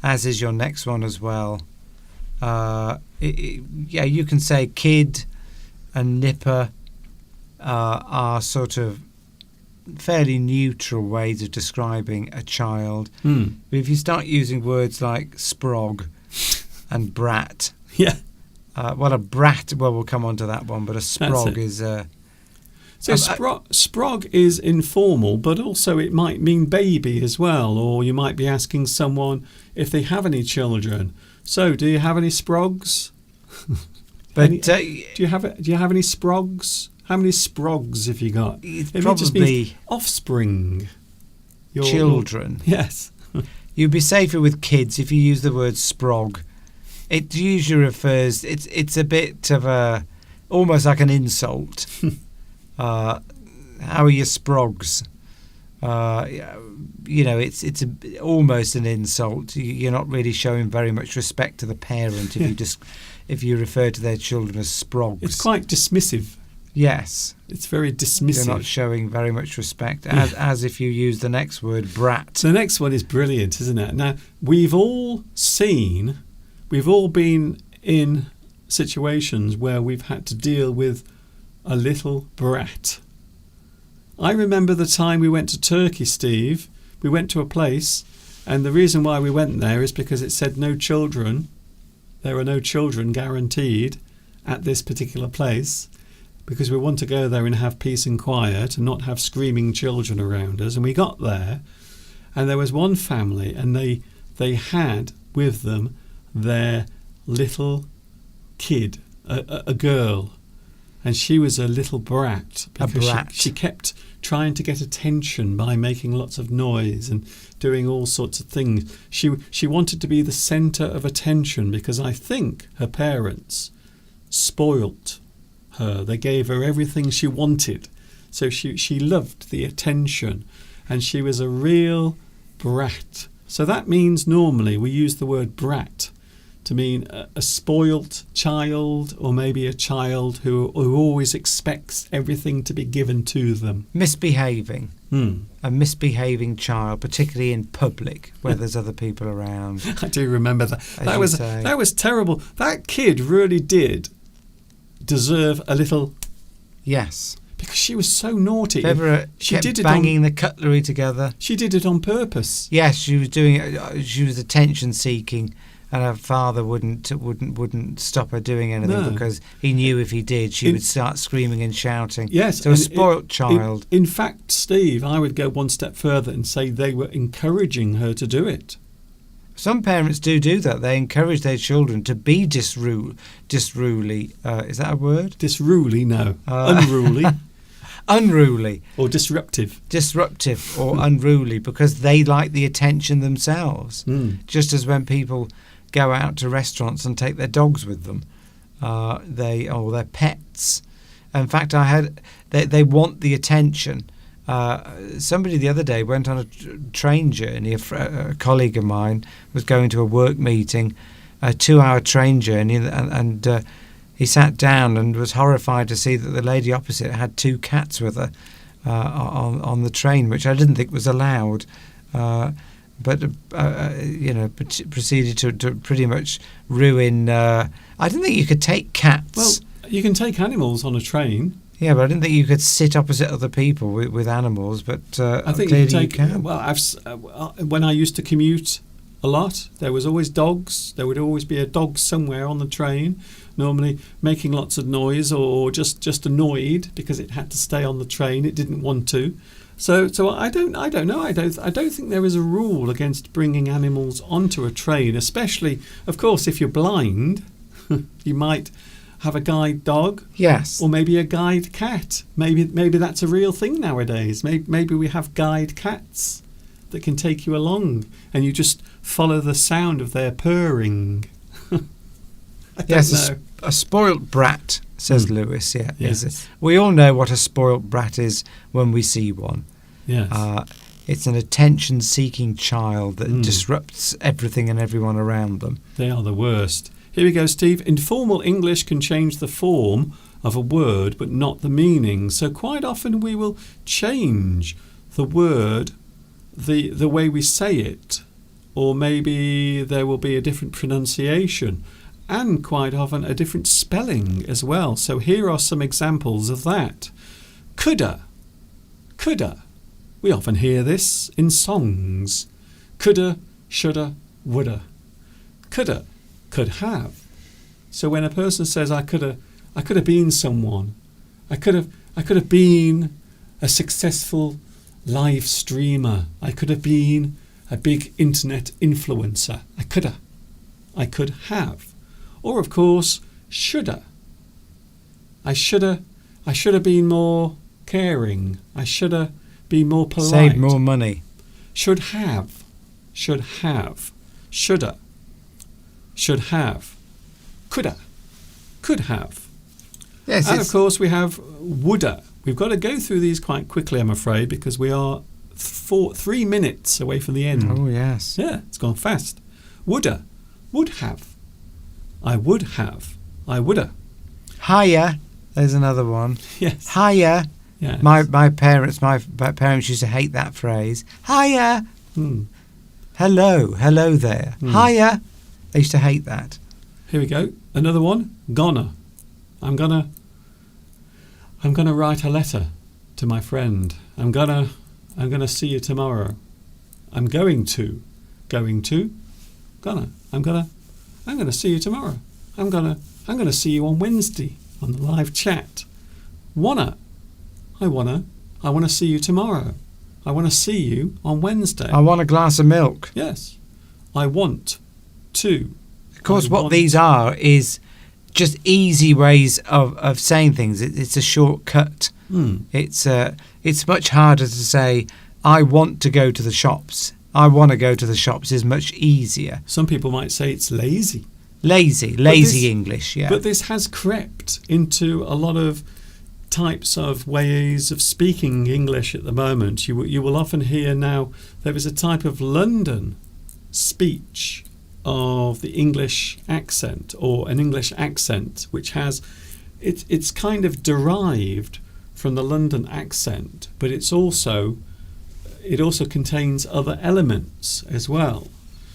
as is your next one as well. Yeah, you can say kid and nipper are sort of fairly neutral ways of describing a child. But if you start using words like sprog and brat, Yeah. Well, a brat, well, we'll come on to that one, but a sprog is... So sprog is informal, but also it might mean baby as well, or you might be asking someone if they have any children. So, do you have any sprogs? But do you have any sprogs? How many sprogs have you got? It's Maybe it just probably means offspring. children. Yes. You'd be safer with kids if you use the word sprog. It usually refers... It's a bit of a... almost like an insult. How are your sprogs? It's almost an insult. You're not really showing very much respect to the parent if you refer to their children as sprogs. It's quite dismissive. Yes. It's very dismissive. You're not showing very much respect, as if you use the next word, brat. So the next one is brilliant, isn't it? Now, we've all been in situations where we've had to deal with a little brat. I remember the time we went to Turkey, Steve. We went to a place, and the reason why we went there is because it said no children. There are no children guaranteed at this particular place, because we want to go there and have peace and quiet and not have screaming children around us. And we got there, and there was one family, and they had with them their little kid, a girl, and she was a little brat because she kept trying to get attention by making lots of noise and doing all sorts of things. She wanted to be the centre of attention because I think her parents spoilt her. They gave her everything she wanted. So she loved the attention, and she was a real brat. So that means normally we use the word brat to mean a spoilt child, or maybe a child who always expects everything to be given to them. Misbehaving. A misbehaving child, particularly in public where there's other people around. I do remember that. That was terrible. That kid really did deserve a little... Yes. Because she was so naughty. She kept banging the cutlery together. She did it on purpose. Yes, she was doing it. She was attention seeking, and her father wouldn't stop her doing anything because he knew if he did, she would start screaming and shouting. Yes, so a spoilt child. In fact, Steve, I would go one step further and say they were encouraging her to do it. some parents do that. They encourage their children to be disruly. Is that a word? Disruly, no. Unruly Unruly. or disruptive. Disruptive or unruly, because they like the attention themselves. Just as when people go out to restaurants and take their dogs with them, or their pets. In fact, they want the attention. Somebody the other day went on a train journey. A colleague of mine was going to a work meeting, a 2-hour train journey, and he sat down and was horrified to see that the lady opposite had 2 cats with her on the train, which I didn't think was allowed. But proceeded to pretty much ruin. I didn't think you could take cats. Well, you can take animals on a train. Yeah, but I didn't think you could sit opposite other people with animals. But I think clearly you you can. Well, when I used to commute a lot, there was always dogs. There would always be a dog somewhere on the train, normally making lots of noise or just annoyed because it had to stay on the train. It didn't want to. So I don't know. I don't think there is a rule against bringing animals onto a train, especially, of course, if you're blind. You might have a guide dog. Yes. Or maybe a guide cat. Maybe that's a real thing nowadays. Maybe we have guide cats that can take you along, and you just follow the sound of their purring. I don't know. A spoilt brat, says Lewis. Yeah, yes. We all know what a spoilt brat is when we see one. Yes. It's an attention-seeking child that disrupts everything and everyone around them. They are the worst. Here we go, Steve. Informal English can change the form of a word, but not the meaning. So quite often we will change the word, the way we say it, or maybe there will be a different pronunciation, and quite often a different spelling as well. So here are some examples of that. Coulda. Coulda. We often hear this in songs. Coulda, shoulda, woulda. Coulda. Could have. So when a person says I could have been someone, I could have been a successful live streamer, I could have been a big internet influencer, I could have. Or of course, shoulda. I shoulda been more caring, I shoulda been more polite. Saved more money. Should have, shoulda, should have, coulda, could have. Yes, and of course we have woulda. We've got to go through these quite quickly, I'm afraid, because we are 3 minutes away from the end. Oh, yes. Yeah, it's gone fast. Woulda, would have. I would have. I woulda. Hiya. There's another one. Yes. Hiya. Yes. My parents used to hate that phrase. Hiya. Hello there. Hiya. They used to hate that. Here we go. Another one. Gonna. I'm gonna write a letter to my friend. I'm gonna see you tomorrow. I'm going to. Gonna. I'm gonna see you tomorrow. I'm gonna see you on Wednesday on the live chat. Wanna. I wanna see you tomorrow. I wanna see you on Wednesday. I want a glass of milk. Yes. I want to. Of course, what these are is just easy ways of saying things. It's a shortcut. It's much harder to say, I want to go to the shops. I want to go to the shops is much easier. Some people might say it's lazy. Lazy English, yeah. But this has crept into a lot of types of ways of speaking English at the moment. You will often hear now there is a type of London speech of the English accent, or an English accent which has it's kind of derived from the London accent, but it also contains other elements as well.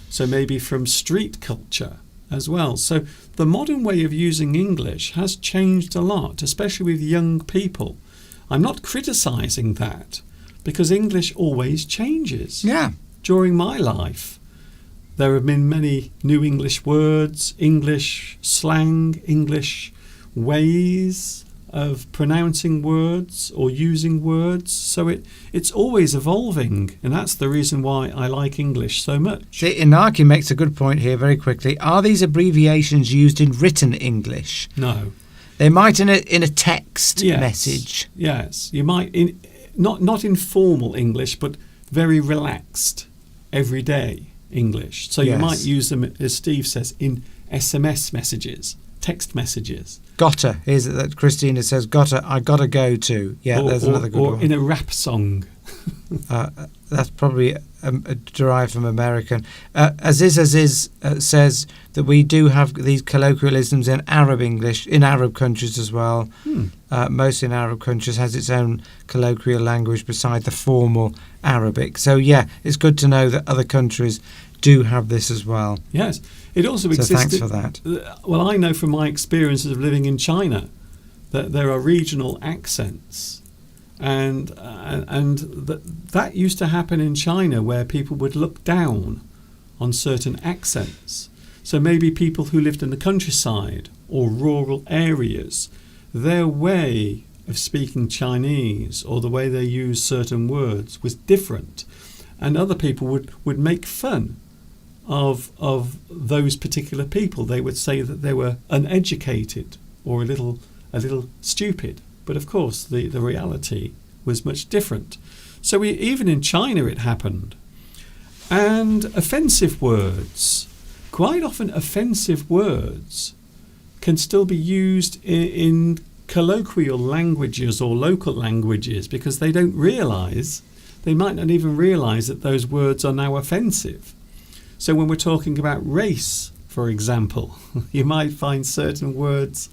So maybe from street culture as well. So the modern way of using English has changed a lot, especially with young people. I'm not criticizing that, because English always changes. Yeah. During my life, there have been many new English words, English slang, English ways of pronouncing words or using words. So it's always evolving, and that's the reason why I like English so much. See, Inaki makes a good point here very quickly. Are these abbreviations used in written English? No. They might in a text Yes. message. Yes, you might not in formal English, but very relaxed, everyday English. So you Yes. might use them, as Steve says, in SMS messages, text messages. Gotta. Here's that Christina says, gotta, I gotta go to. Yeah, there's another good or one. in a rap song. That's probably derived from American. Aziz says that we do have these colloquialisms in Arab English, in Arab countries as well. Most in Arab countries has its own colloquial language beside the formal Arabic. So yeah, it's good to know that other countries do have this as well. Yes, it also So exists. thanks for that. Well, I know from my experiences of living in China that there are regional accents, and that used to happen in China, where people would look down on certain accents. So maybe people who lived in the countryside or rural areas, their way of speaking Chinese or the way they use certain words was different, and other people would make fun of those particular people. They would say that they were uneducated or a little stupid. But of course, the reality was much different. So even in China it happened. And offensive words, quite often offensive words can still be used in colloquial languages or local languages, because they might not even realise that those words are now offensive. So when we're talking about race, for example, you might find certain words,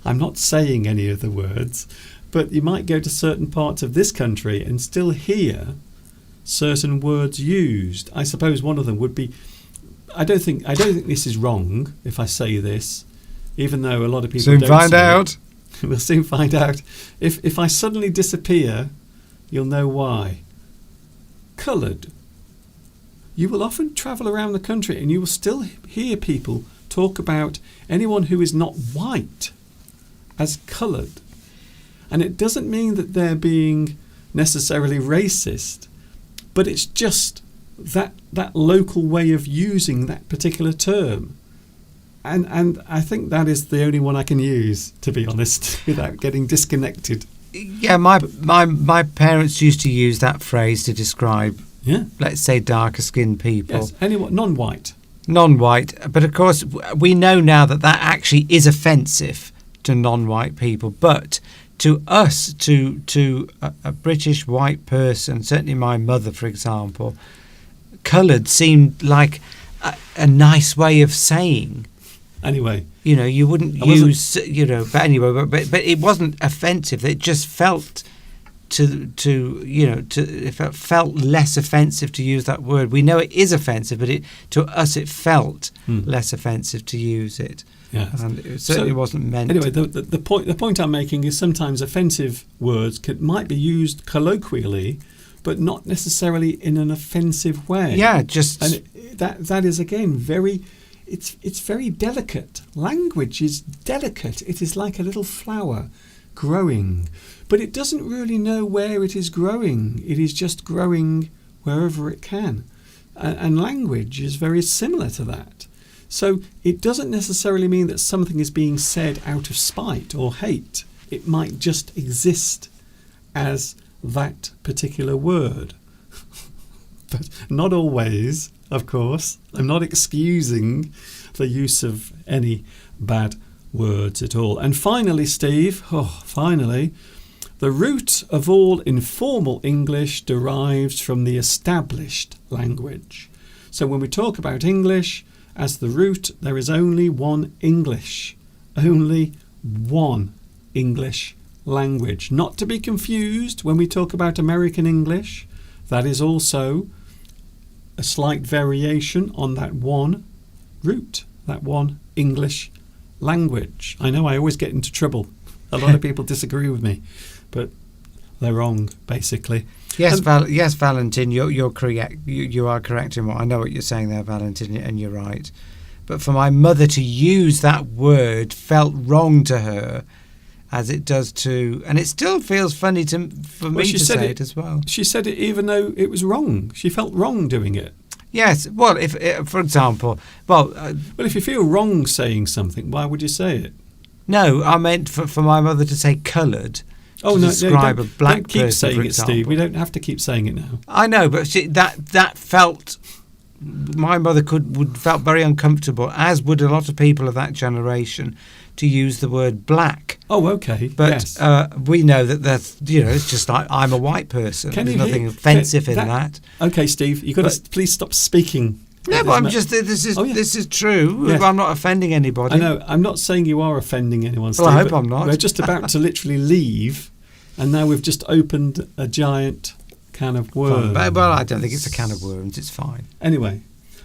I'm not saying any of the words, but you might go to certain parts of this country and still hear certain words used. I suppose one of them would be, I don't think this is wrong if I say this, even though a lot of people Soon don't find say out. it. We'll soon find out. If I suddenly disappear, you'll know why. Coloured. You will often travel around the country and you will still hear people talk about anyone who is not white as coloured. And it doesn't mean that they're being necessarily racist, but it's just that local way of using that particular term. And I think that is the only one I can use, to be honest, without getting disconnected. Yeah, my parents used to use that phrase to describe, let's say, darker skinned people. Yes, anyone, non-white. Non-white. But of course, we know now that actually is offensive to non-white people. But to us, to a British white person, certainly my mother, for example, coloured seemed like a nice way of saying. Anyway, you wouldn't use, but anyway, but it wasn't offensive. It just felt it felt less offensive to use that word. We know it is offensive, but to us it felt less offensive to use it. Yes. And it certainly wasn't meant. Anyway, the point I'm making is sometimes offensive words might be used colloquially, but not necessarily in an offensive way. Yeah, just and that is again very. It's very delicate. Language is delicate. It is like a little flower growing, but it doesn't really know where it is growing. It is just growing wherever it can. And language is very similar to that. So it doesn't necessarily mean that something is being said out of spite or hate. It might just exist as that particular word. But not always, of course. I'm not excusing the use of any bad words at all. And finally, Steve, the root of all informal English derives from the established language. So when we talk about English as the root, there is only one English. Only one English language. Not to be confused when we talk about American English. That is also a slight variation on that one root, that one English language. I know I always get into trouble. A lot of people disagree with me, but they're wrong, basically. Yes, Valentin, you're correct. You are correct in what I know what you're saying there, Valentin, and you're right. but for my mother to use that word felt wrong to her, as it does to, and it still feels funny for me to say it as well. She said it even though it was wrong. She felt wrong doing it. Yes. Well, if for example, well, if you feel wrong saying something, why would you say it? No, I meant for my mother to say coloured. Oh, to no, describe no, a black don't keep person, saying for it, example. Steve. We don't have to keep saying it now. I know, but that felt, my mother felt very uncomfortable, as would a lot of people of that generation, to use the word black. Oh, okay. But yes. We know that's it's just like I'm a white person. There's nothing offensive in that. Okay, Steve, you've got to please stop speaking. No, but this is true. Yes. I'm not offending anybody. I know. I'm not saying you are offending anyone, Steve. Well, I hope I'm not. We're just about to literally leave, and now we've just opened a giant can of worms. Well, I don't think it's a can of worms. It's fine. Anyway,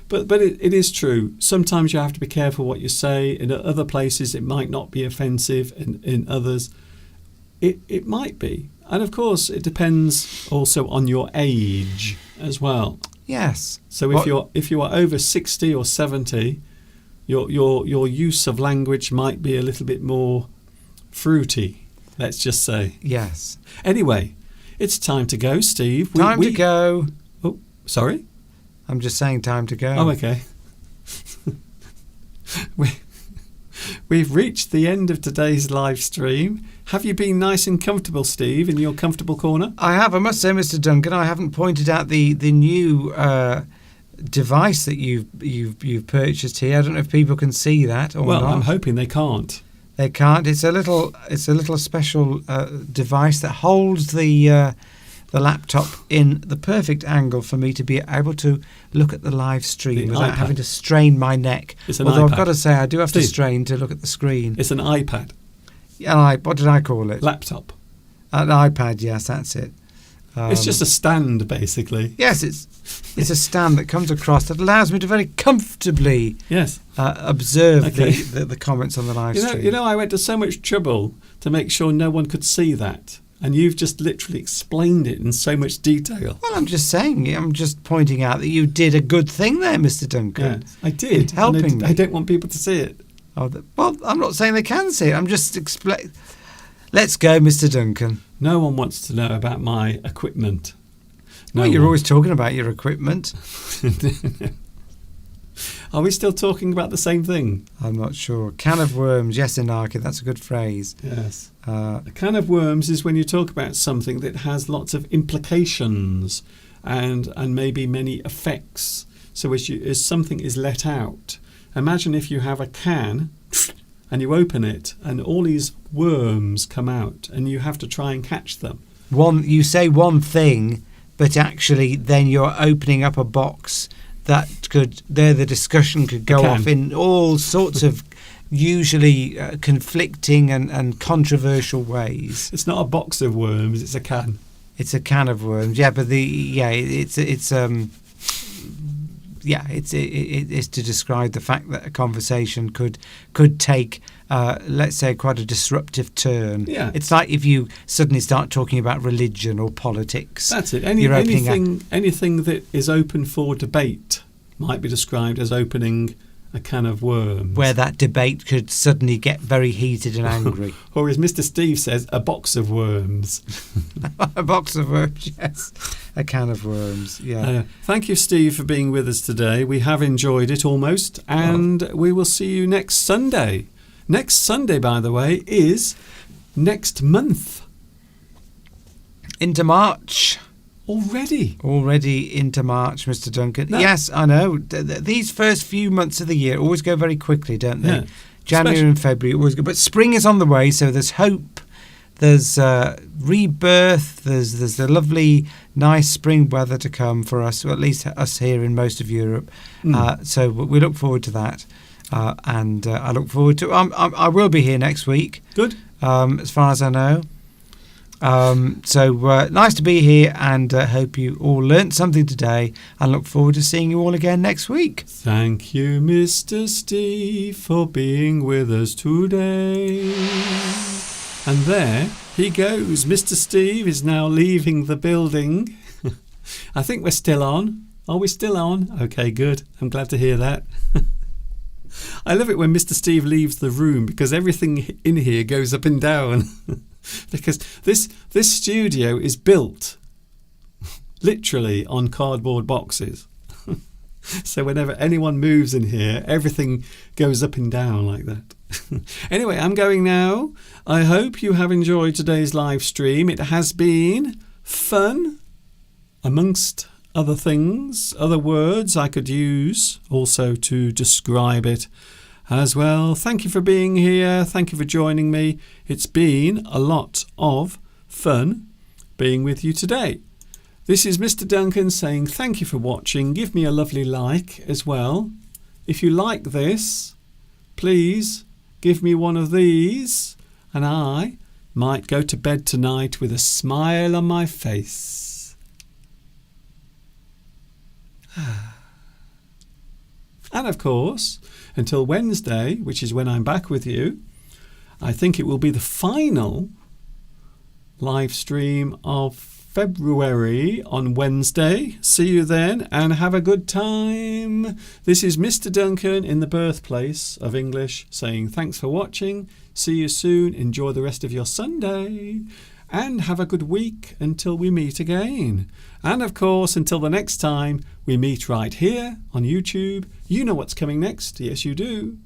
but it is true. Sometimes you have to be careful what you say. In other places, it might not be offensive. In others, it might be. And of course, it depends also on your age as well. Yes. So if you are over 60 or 70, your use of language might be a little bit more fruity. Let's just say. Yes. Anyway, it's time to go, Steve. Time to go. Oh, sorry. I'm just saying time to go. Oh, okay. We've reached the end of today's live stream. Have you been nice and comfortable, Steve, in your comfortable corner? I have. I must say, Mr. Duncan, I haven't pointed out the new device that you've purchased here. I don't know if people can see that or not. Well, I'm hoping they can't. They can't. It's a little special device that holds the laptop in the perfect angle for me to be able to look at the live stream without having to strain my neck. Although iPad. I've got to say, I do have to strain to look at the screen. It's an iPad. What did I call it? Laptop. An iPad, yes, that's it. It's just a stand, basically. Yes, it's a stand that comes across that allows me to very comfortably observe the comments on the live stream. You know, I went to so much trouble to make sure no one could see that. And you've just literally explained it in so much detail. Well, I'm just saying. I'm just pointing out that you did a good thing there, Mr. Duncan. Yes, I did. Helping me. I don't want people to see it. Oh, well, I'm not saying they can see it. I'm just explaining. Let's go, Mr. Duncan. No one wants to know about my equipment. No, you're always talking about your equipment. Are we still talking about the same thing? I'm not sure. Can of worms, yes, Inaki, that's a good phrase. Yes. A can of worms is when you talk about something that has lots of implications and maybe many effects. So as something is let out. Imagine if you have a can and you open it and all these worms come out and you have to try and catch them. You say one thing, but actually then you're opening up a box the discussion could go off in all sorts of usually conflicting and controversial ways. It's not a box of worms, it's a can. It's a can of worms. Yeah, but it's to describe the fact that a conversation could take let's say quite a disruptive turn. Yeah. It's like if you suddenly start talking about religion or politics. That's it. Anything that is open for debate might be described as opening a can of worms. Where that debate could suddenly get very heated and angry. Or as Mr. Steve says, a box of worms. A box of worms, yes. A can of worms, yeah. Thank you, Steve, for being with us today. We have enjoyed it almost, and we will see you next Sunday. Next Sunday, by the way, is next month. Into March. Already into March, Mr. Duncan. No. Yes, I know. These first few months of the year always go very quickly, don't they? Yeah. January and February always go. But spring is on the way, so there's hope. There's rebirth. There's the lovely, nice spring weather to come for us, or at least us here in most of Europe. So we look forward to that. And I look forward to... I will be here next week. Good. As far as I know. So nice to be here, and hope you all learnt something today, and look forward to seeing you all again next week. Thank you, Mr. Steve, for being with us today. And there he goes. Mr. Steve is now leaving the building. I think we're still on. Are we still on? Okay, good. I'm glad to hear that. I love it when Mr. Steve leaves the room because everything in here goes up and down. Because this studio is built literally on cardboard boxes. So whenever anyone moves in here, everything goes up and down like that. Anyway, I'm going now. I hope you have enjoyed today's live stream. It has been fun, amongst other things, other words I could use also to describe it as well. Thank you for being here. Thank you for joining me. It's been a lot of fun being with you today. This is Mr. Duncan saying thank you for watching. Give me a lovely like as well. If you like this, please give me one of these and I might go to bed tonight with a smile on my face. And of course, until Wednesday, which is when I'm back with you, I think it will be the final live stream of February on Wednesday. See you then and have a good time. This is Mr. Duncan in the birthplace of English saying thanks for watching. See you soon. Enjoy the rest of your Sunday and have a good week until we meet again. And of course, until the next time we meet right here on YouTube. You know what's coming next. Yes, you do.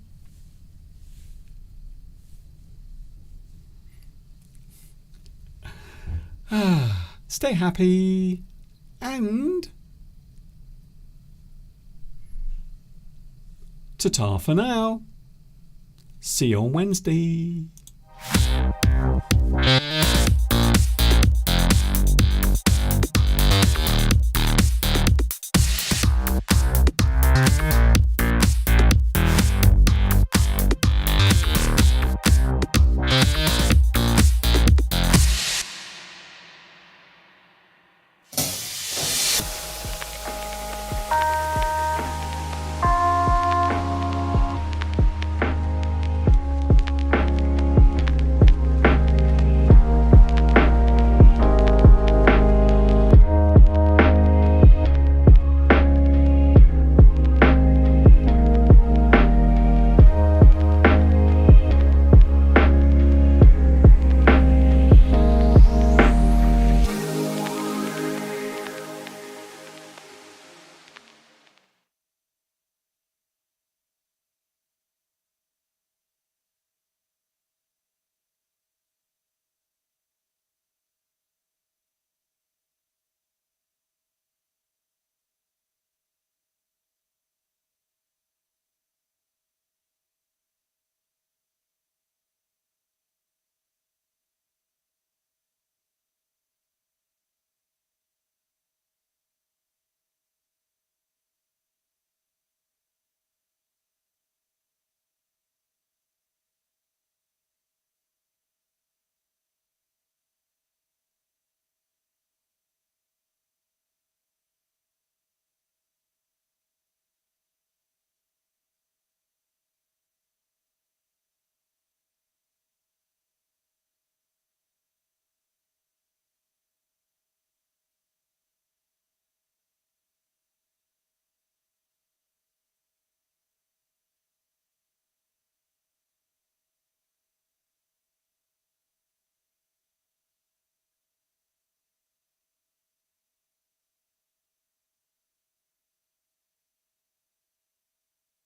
Stay happy and ta-ta for now. See you on Wednesday.